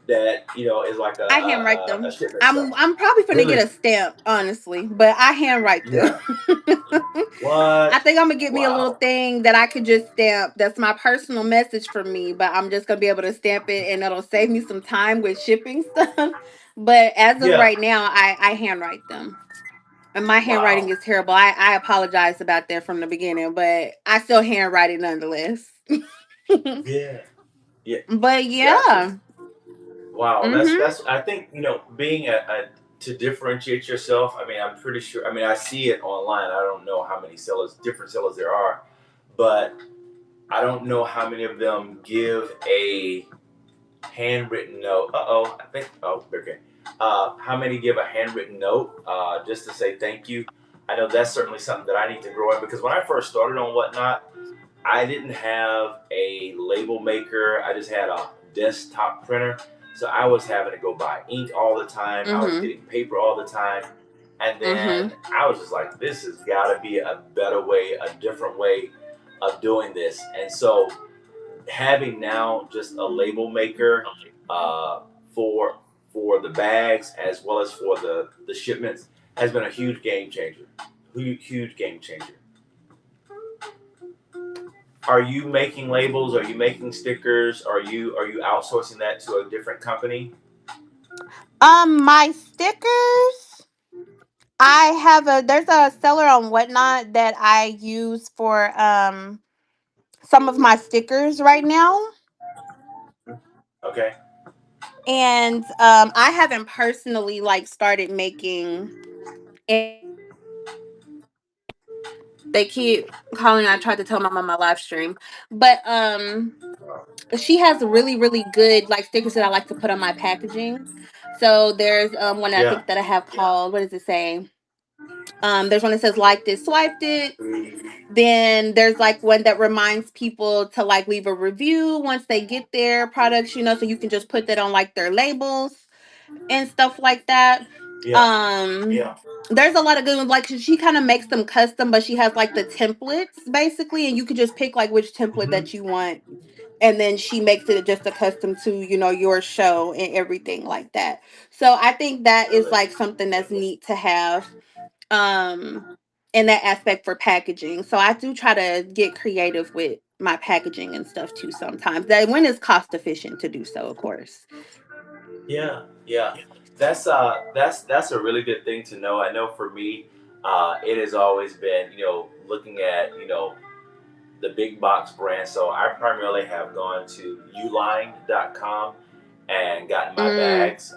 that is like I handwrite a them. shipment stuff? I'm probably gonna Really? get a stamp, honestly, but I handwrite them. Yeah. I What? think I'm gonna get me a little Wow. thing that I could just stamp. That's my personal message for me, but I'm just gonna be able to stamp it, and it'll save me some time with shipping stuff. But as of Yeah. right now, I handwrite them. And my handwriting Wow. is terrible. I apologize about that from the beginning, but I still handwrite it nonetheless. Yeah. Yeah. But Gotcha. yeah. Wow, Mhm. that's I think being a to differentiate yourself. I mean, I'm pretty sure. I mean, I see it online. I don't know how many different sellers there are, but I don't know how many of them give a handwritten note. I think. Oh, okay. How many give a handwritten note just to say thank you? I know that's certainly something that I need to grow in because when I first started on Whatnot, I didn't have a label maker. I just had a desktop printer. So I was having to go buy ink all the time. I was Mhm. getting paper all the time. And then Mhm. I was just like, this has got to be a better way, a different way of doing this. And so having now just a label maker uh, for the bags as well as for the shipments has been a huge game changer. Huge game changer. Are you making labels? Are you making stickers? Are you outsourcing that to a different company? My stickers. I have there's a seller on Whatnot that I use for some of my stickers right now. Okay. And I haven't personally like started making they keep calling. I tried to tell my mom my live stream. But she has really, really good like stickers that I like to put on my packaging. So there's one I Yeah. think that I have called, what does it say? There's one that says like this, swiped it. Then there's like one that reminds people to like leave a review once they get their products, so you can just put that on like their labels and stuff like that. Yeah. Um, Yeah. there's a lot of good ones. Like she kind of makes them custom, but she has like the templates basically, and you could just pick like which template Hmm. that you want, and then she makes it just a custom to your show and everything like that. So I think that is Really. like something that's neat to have um in that aspect for packaging. So I do try to get creative with my packaging and stuff too sometimes. That when it's cost efficient to do so, of course. Yeah. Yeah. That's a really good thing to know. I know for me, it has always been looking at the big box brand. So I primarily have gone to uline.com and gotten my Mm, bags,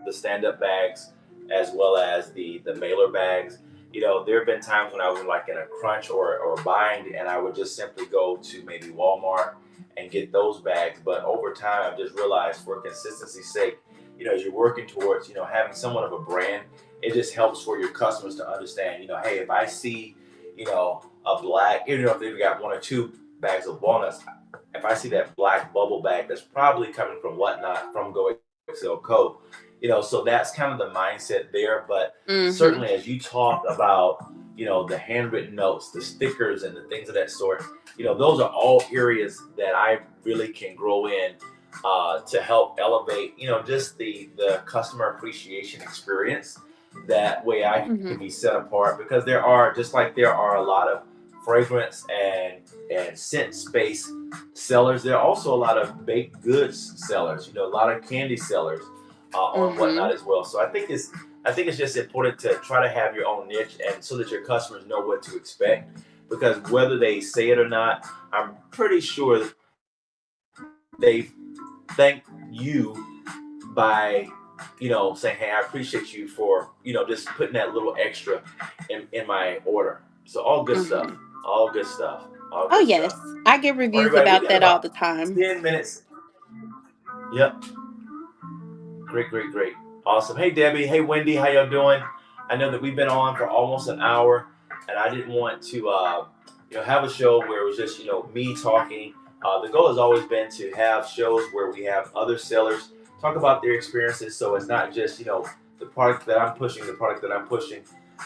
the stand up bags, as well as the mailer bags. There have been times when I was like in a crunch or bind, and I would just simply go to maybe Walmart and get those bags. But over time, I've just realized for consistency's sake, as you're working towards, having somewhat of a brand, it just helps for your customers to understand, hey, if I see, a black, if they've got one or two bags of walnuts, if I see that black bubble bag, that's probably coming from Whatnot, from Go Excel Co. So that's kind of the mindset there. But mhm. certainly, as you talk about, the handwritten notes, the stickers, and the things of that sort, those are all areas that I really can grow in to help elevate, just the customer appreciation experience. That way, I can Mhm. be set apart because there are just like there are a lot of fragrance and scent space sellers. There are also a lot of baked goods sellers. A lot of candy sellers on Whatnot Mhm. as well. So I think I think it's just important to try to have your own niche, and so that your customers know what to expect. Because whether they say it or not, I'm pretty sure they thank you by, saying, "Hey, I appreciate you for, just putting that little extra in my order." So all good stuff. Mhm. All good stuff. All Oh good stuff. yes, I get All right, reviews everybody, we about got that all about the time. 10 minutes. Yep. Great, great, great. Awesome. Hey, Debbie. Hey, Wendy. How y'all doing? I know that we've been on for almost an hour, and I didn't want to, have a show where it was just, me talking. The goal has always been to have shows where we have other sellers talk about their experiences, so it's not just, the product that I'm pushing,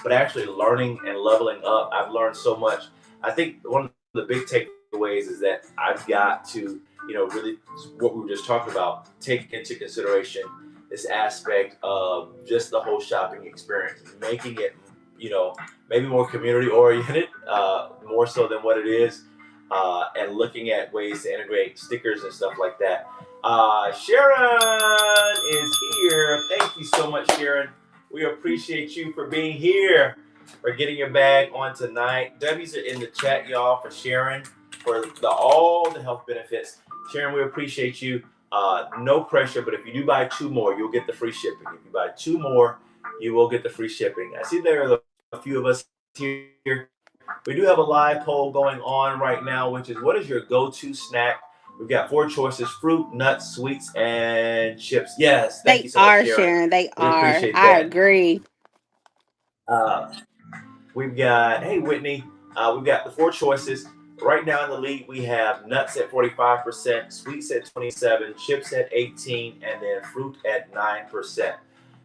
but actually learning and leveling up. I've learned so much. I think one of the big takeaways is that I've got to, really what we were just talking about, take into consideration this aspect of just the whole shopping experience, making it, you know, maybe more community oriented, more so than what it is, and looking at ways to integrate stickers and stuff like that. Sharon is here. Thank you so much, Sharon. We appreciate you for being here, for getting your bag on tonight. W's are in the chat, y'all, for Sharon, for all the health benefits. Sharon, we appreciate you. No pressure, but if you do buy two more, you'll get the free shipping. If you buy two more, you will get the free shipping. I see there are a few of us here. We do have a live poll going on right now, which is, what is your go-to snack? We've got four choices: fruit, nuts, sweets, and chips. Yes, thank you so much, Sharon. They We are, appreciate Sharon. They that. are. I agree. Uh, We've got, hey, Whitney, we've got the four choices. Right now in the lead, we have nuts at 45%, sweets at 27, chips at 18, and then fruit at 9%.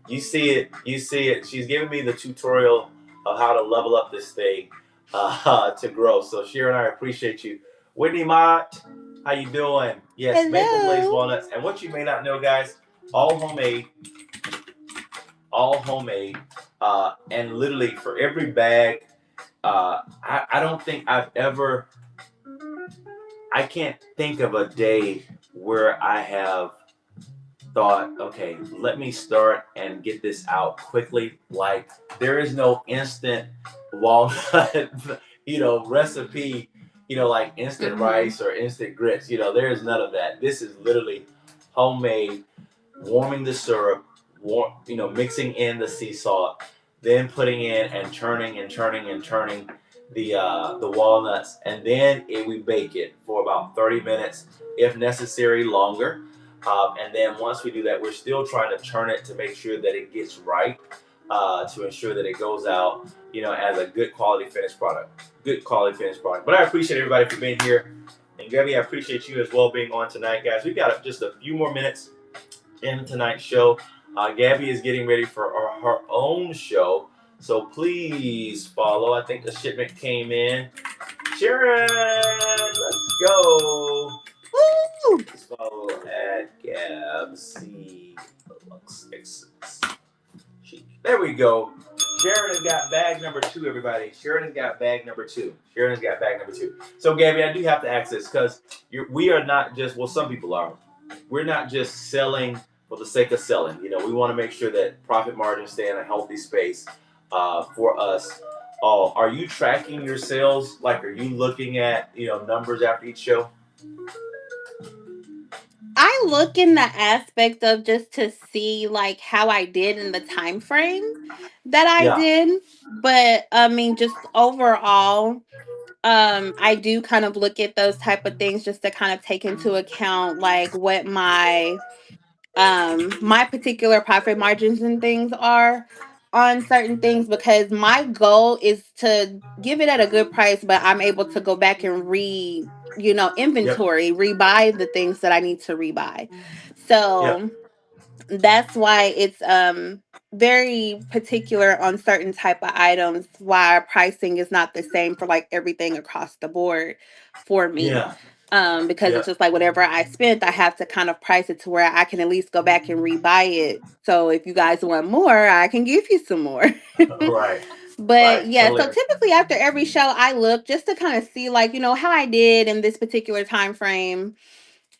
You see it. You see it. She's giving me the tutorial of how to level up this thing to grow. So, Sharon, I appreciate you. Whitney Mott, how you doing? Yes, maple glazed Hello. walnuts. And what you may not know, guys, all homemade, all homemade. And literally for every bag, I don't think I can't think of a day where I have thought, okay, let me start and get this out quickly. Like, there is no instant walnut, recipe, like instant Mhm. rice or instant grits. There is none of that. This is literally homemade, warming the syrup, mixing in the sea salt, then putting in and turning and turning and turning the walnuts, and then we bake it for about 30 minutes, if necessary, longer. And then once we do that, we're still trying to turn it to make sure that it gets right, to ensure that it goes out, as a good quality finished product. Good quality finished product. But I appreciate everybody for being here. And Gabby, I appreciate you as well being on tonight, guys. We've got just a few more minutes in tonight's show. Gabby is getting ready for her own show, so please follow. I think the shipment came in. Sharon, let's go. Woo! Please follow at Gab C. There we go. Sharon has got bag number two, everybody. Sharon has got bag number two. Sharon has got bag number two. So, Gabby, I do have to ask this because we are not just, well, some people are. We're not just selling for the sake of selling. We want to make sure that profit margins stay in a healthy space for us. Are you tracking your sales? Like, are you looking at, numbers after each show? I look in the aspect of just to see like how I did in the time frame that I Yeah. did, but I mean just overall, I do kind of look at those type of things just to kind of take into account like what my particular profit margins and things are on certain things, because my goal is to give it at a good price, but I'm able to go back and Yep. inventory, rebuy the things that I need to rebuy. Yep. So that's why it's very particular on certain type of items, why pricing is not the same for like everything across the board for me. Yeah. Because it's Yep. just like whatever I spent, I have to kind of price it to where I can at least go back and rebuy it. So if you guys want more, I can give you some more. Right. But Right. yeah, Totally. so typically after every show I look just to kind of see like, how I did in this particular time frame,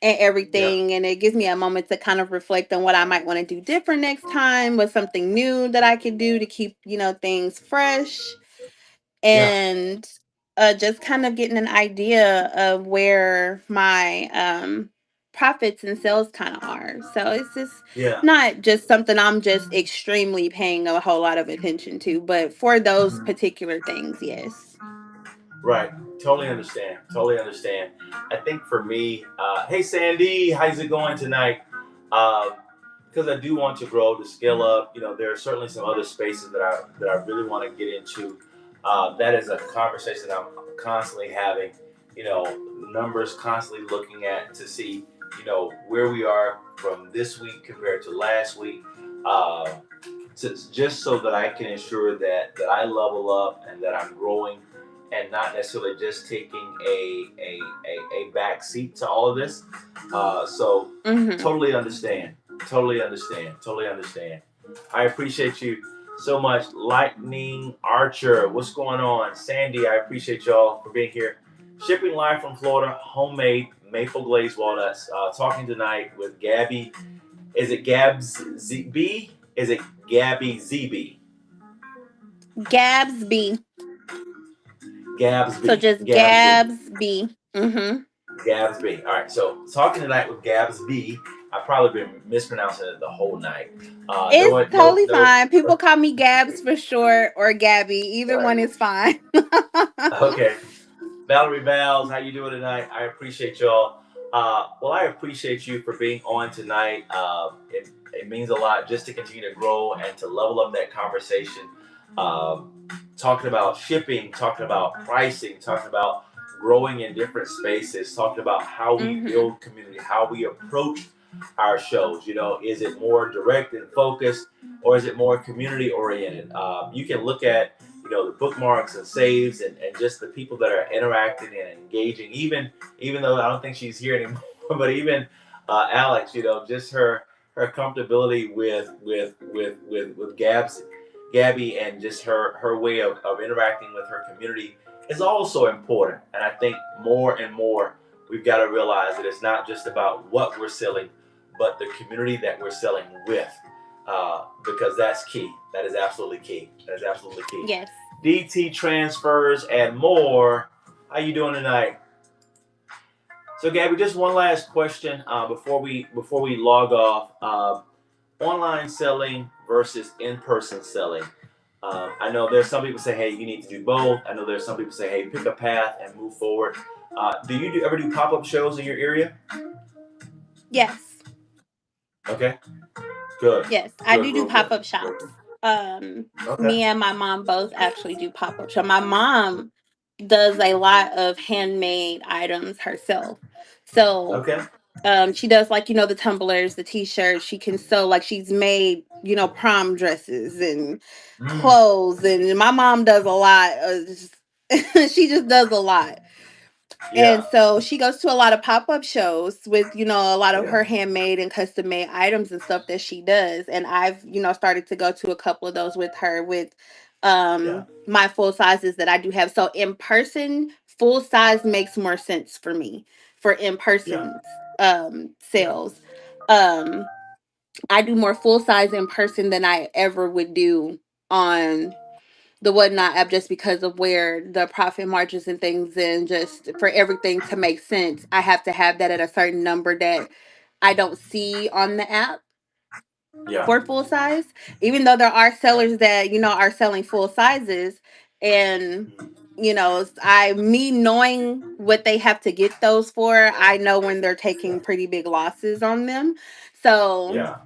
and Yeah. everything. And it gives me a moment to kind of reflect on what I might want to do different next time, with something new that I could do to keep, things fresh. Yeah. And just kind of getting an idea of where my profits and sales kind of are. So it's just Yeah. not just something I'm just extremely paying a whole lot of attention to, but for those particular things, yes. Right. Totally understand. Totally understand. I think for me, hey Sandy, how's it going tonight? Uh, because I do want to grow to scale up. There are certainly some other spaces that I really want to get into. That is a conversation I'm constantly having. Numbers constantly looking at to see where we are from this week compared to last week. Uh, just so that I can ensure that I level up and that I'm growing and not necessarily just taking a back seat to all of this. So Mhm. totally understand. Totally understand. Totally understand. I appreciate you so much. Lightning Archer, what's going on? Sandy, I appreciate y'all for being here. Shipping live from Florida, homemade maple glazed walnuts. Talking tonight with Gabby. Is it Gabs ZB? Is it Gabby ZB? Gabsby. So Gabsby. just Gabsby. Gabsby. Mhm. Gabsby. All right. So talking tonight with Gabsby. I've probably been mispronouncing it the whole night. It's No, no, totally no. fine. People call me Gabs for short, or Gabby. Either Right. one is fine. Okay. Valerie Vals, how you doing tonight? I appreciate y'all. Well, I appreciate you for being on tonight. It means a lot just to continue to grow and to level up that conversation. Talking about shipping, talking about pricing, talking about growing in different spaces, talking about how we Mhm. build community, how we approach our shows. Is it more direct and focused, or is it more community oriented? You can look at the bookmarks and saves and just the people that are interacting and engaging. Even though I don't think she's here anymore, but even Alex, just her comfortability with Gabby, and just her way of interacting with her community is also important. And I think more and more we've got to realize that it's not just about what we're selling, but the community that we're selling with, because that's key. That is absolutely key. That is absolutely key. Yes. DT transfers and more. How you doing tonight? So, Gabby, just one last question before we log off. Online selling versus in-person selling. I know there's some people say, "Hey, you need to do both." I know there's some people say, "Hey, pick a path and move forward." Ever do pop-up shows in your area? Yes. Okay, good, Yes. I good, do real pop good. up shops. Okay, Me and my mom both actually do pop up shop. My mom does a lot of handmade items herself. So okay. she does, like, the tumblers, the t-shirts. She can sew, like, she's made, prom dresses and Mm, clothes, and my mom does a lot she just does a lot. And yeah, so she goes to a lot of pop-up shows with, a lot of yeah, her handmade and custom made items and stuff that she does. And I've, started to go to a couple of those with her, with yeah, my full sizes that I do have. So in person, full size makes more sense for me for in yeah, person yeah, sales. Um I do more full size in person than I ever would do on the Whatnot app, just because of where the profit margins and things, and just for everything to make sense, I have to have that at a certain number that I don't see on the app yeah, for full size. Even though there are sellers that, are selling full sizes, and I me knowing what they have to get those for, I know when they're yeah, taking pretty big losses on them. So yeah,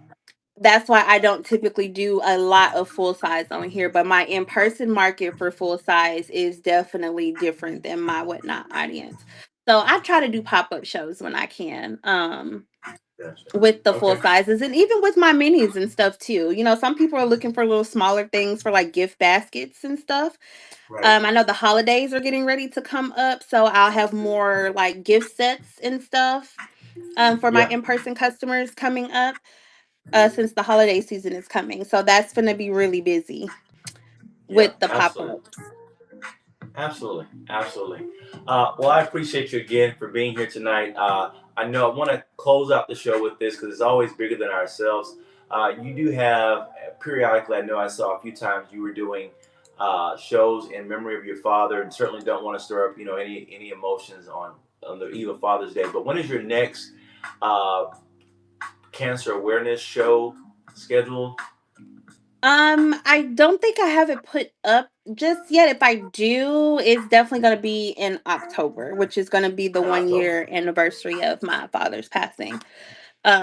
that's why I don't typically do a lot of full size on here, but my in person market for full size is definitely different than my Whatnot audience. So I try to do pop up shows when I can, gotcha. with the full Okay, sizes, and even with my minis and stuff too. Some people are looking for little smaller things for, like, gift baskets and stuff. right. I know the holidays are getting ready to come up, so I'll have more like gift sets and stuff for my Yeah, in person customers coming up, since the holiday season is coming. So that's going to be really busy yeah, with the pop absolutely. ups. Absolutely, absolutely. Well, I appreciate you again for being here tonight. I know I want to close out the show with this because it's always bigger than ourselves. You do have periodically. I know I saw a few times you were doing shows in memory of your father, and certainly don't want to stir up any emotions on the eve of Father's Day. But when is your next uh, cancer awareness show scheduled? I don't think I have it put up just yet. If I do, it's definitely going to be in October, which is going to be the In one October. year anniversary of my father's passing.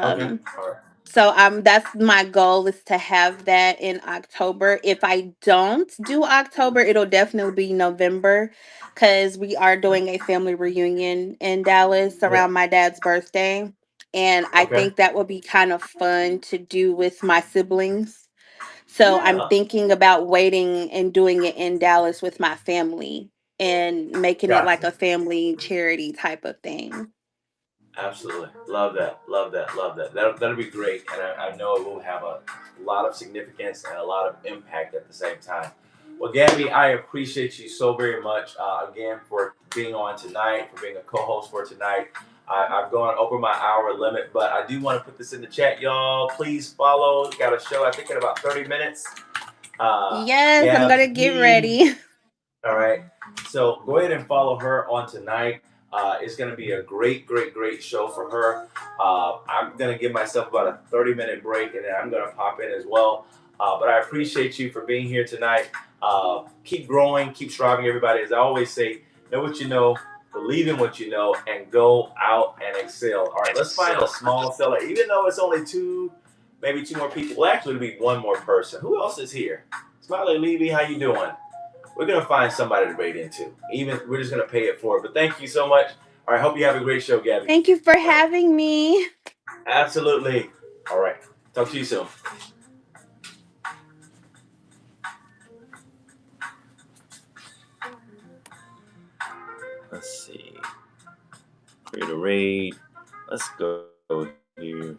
Okay. Um, All right. so that's my goal, is to have that in October. If I don't do October, it'll definitely be November, because we are doing a family reunion in Dallas Yeah. around my dad's birthday. And I Okay. think that would be kind of fun to do with my siblings. So I'm Yeah. thinking about waiting and doing it in Dallas with my family and making it like Gotcha. a family charity type of thing. Absolutely. Love that. Love that. Love that. That'll be great. And I know it will have a lot of significance and a lot of impact at the same time. Well, Gabby, I appreciate you so very much again for being on tonight, for being a co host for tonight. I've gone over my hour limit, but I do want to put this in the chat, y'all. Please follow. Got a show, I think, in about 30 minutes. Yes, I'm Gabs going to get B. ready. All right. So go ahead and follow her on tonight. It's going to be a great, great, great show for her. I'm going to give myself about a 30-minute break and then I'm going to pop in as well. But I appreciate you for being here tonight. Keep growing, keep striving, everybody. As I always say, know what you know, believe in what you know, and go out and excel. All right, let's find a small seller, even though it's only two, maybe two more people. Well, actually, it'll be one more person. Who else is here? Smiley Levy, how you doing? We're gonna find somebody to rate into. Even we're just gonna pay it forward. But thank you so much. All right, hope you have a great show, Gabby. Thank you for All right, having me. absolutely. All right, talk to you soon. Let's see. Create a raid. Let's go here.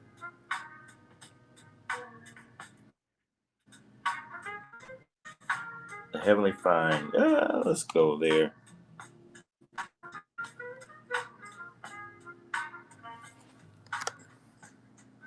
The Heavenly Find. Let's go there.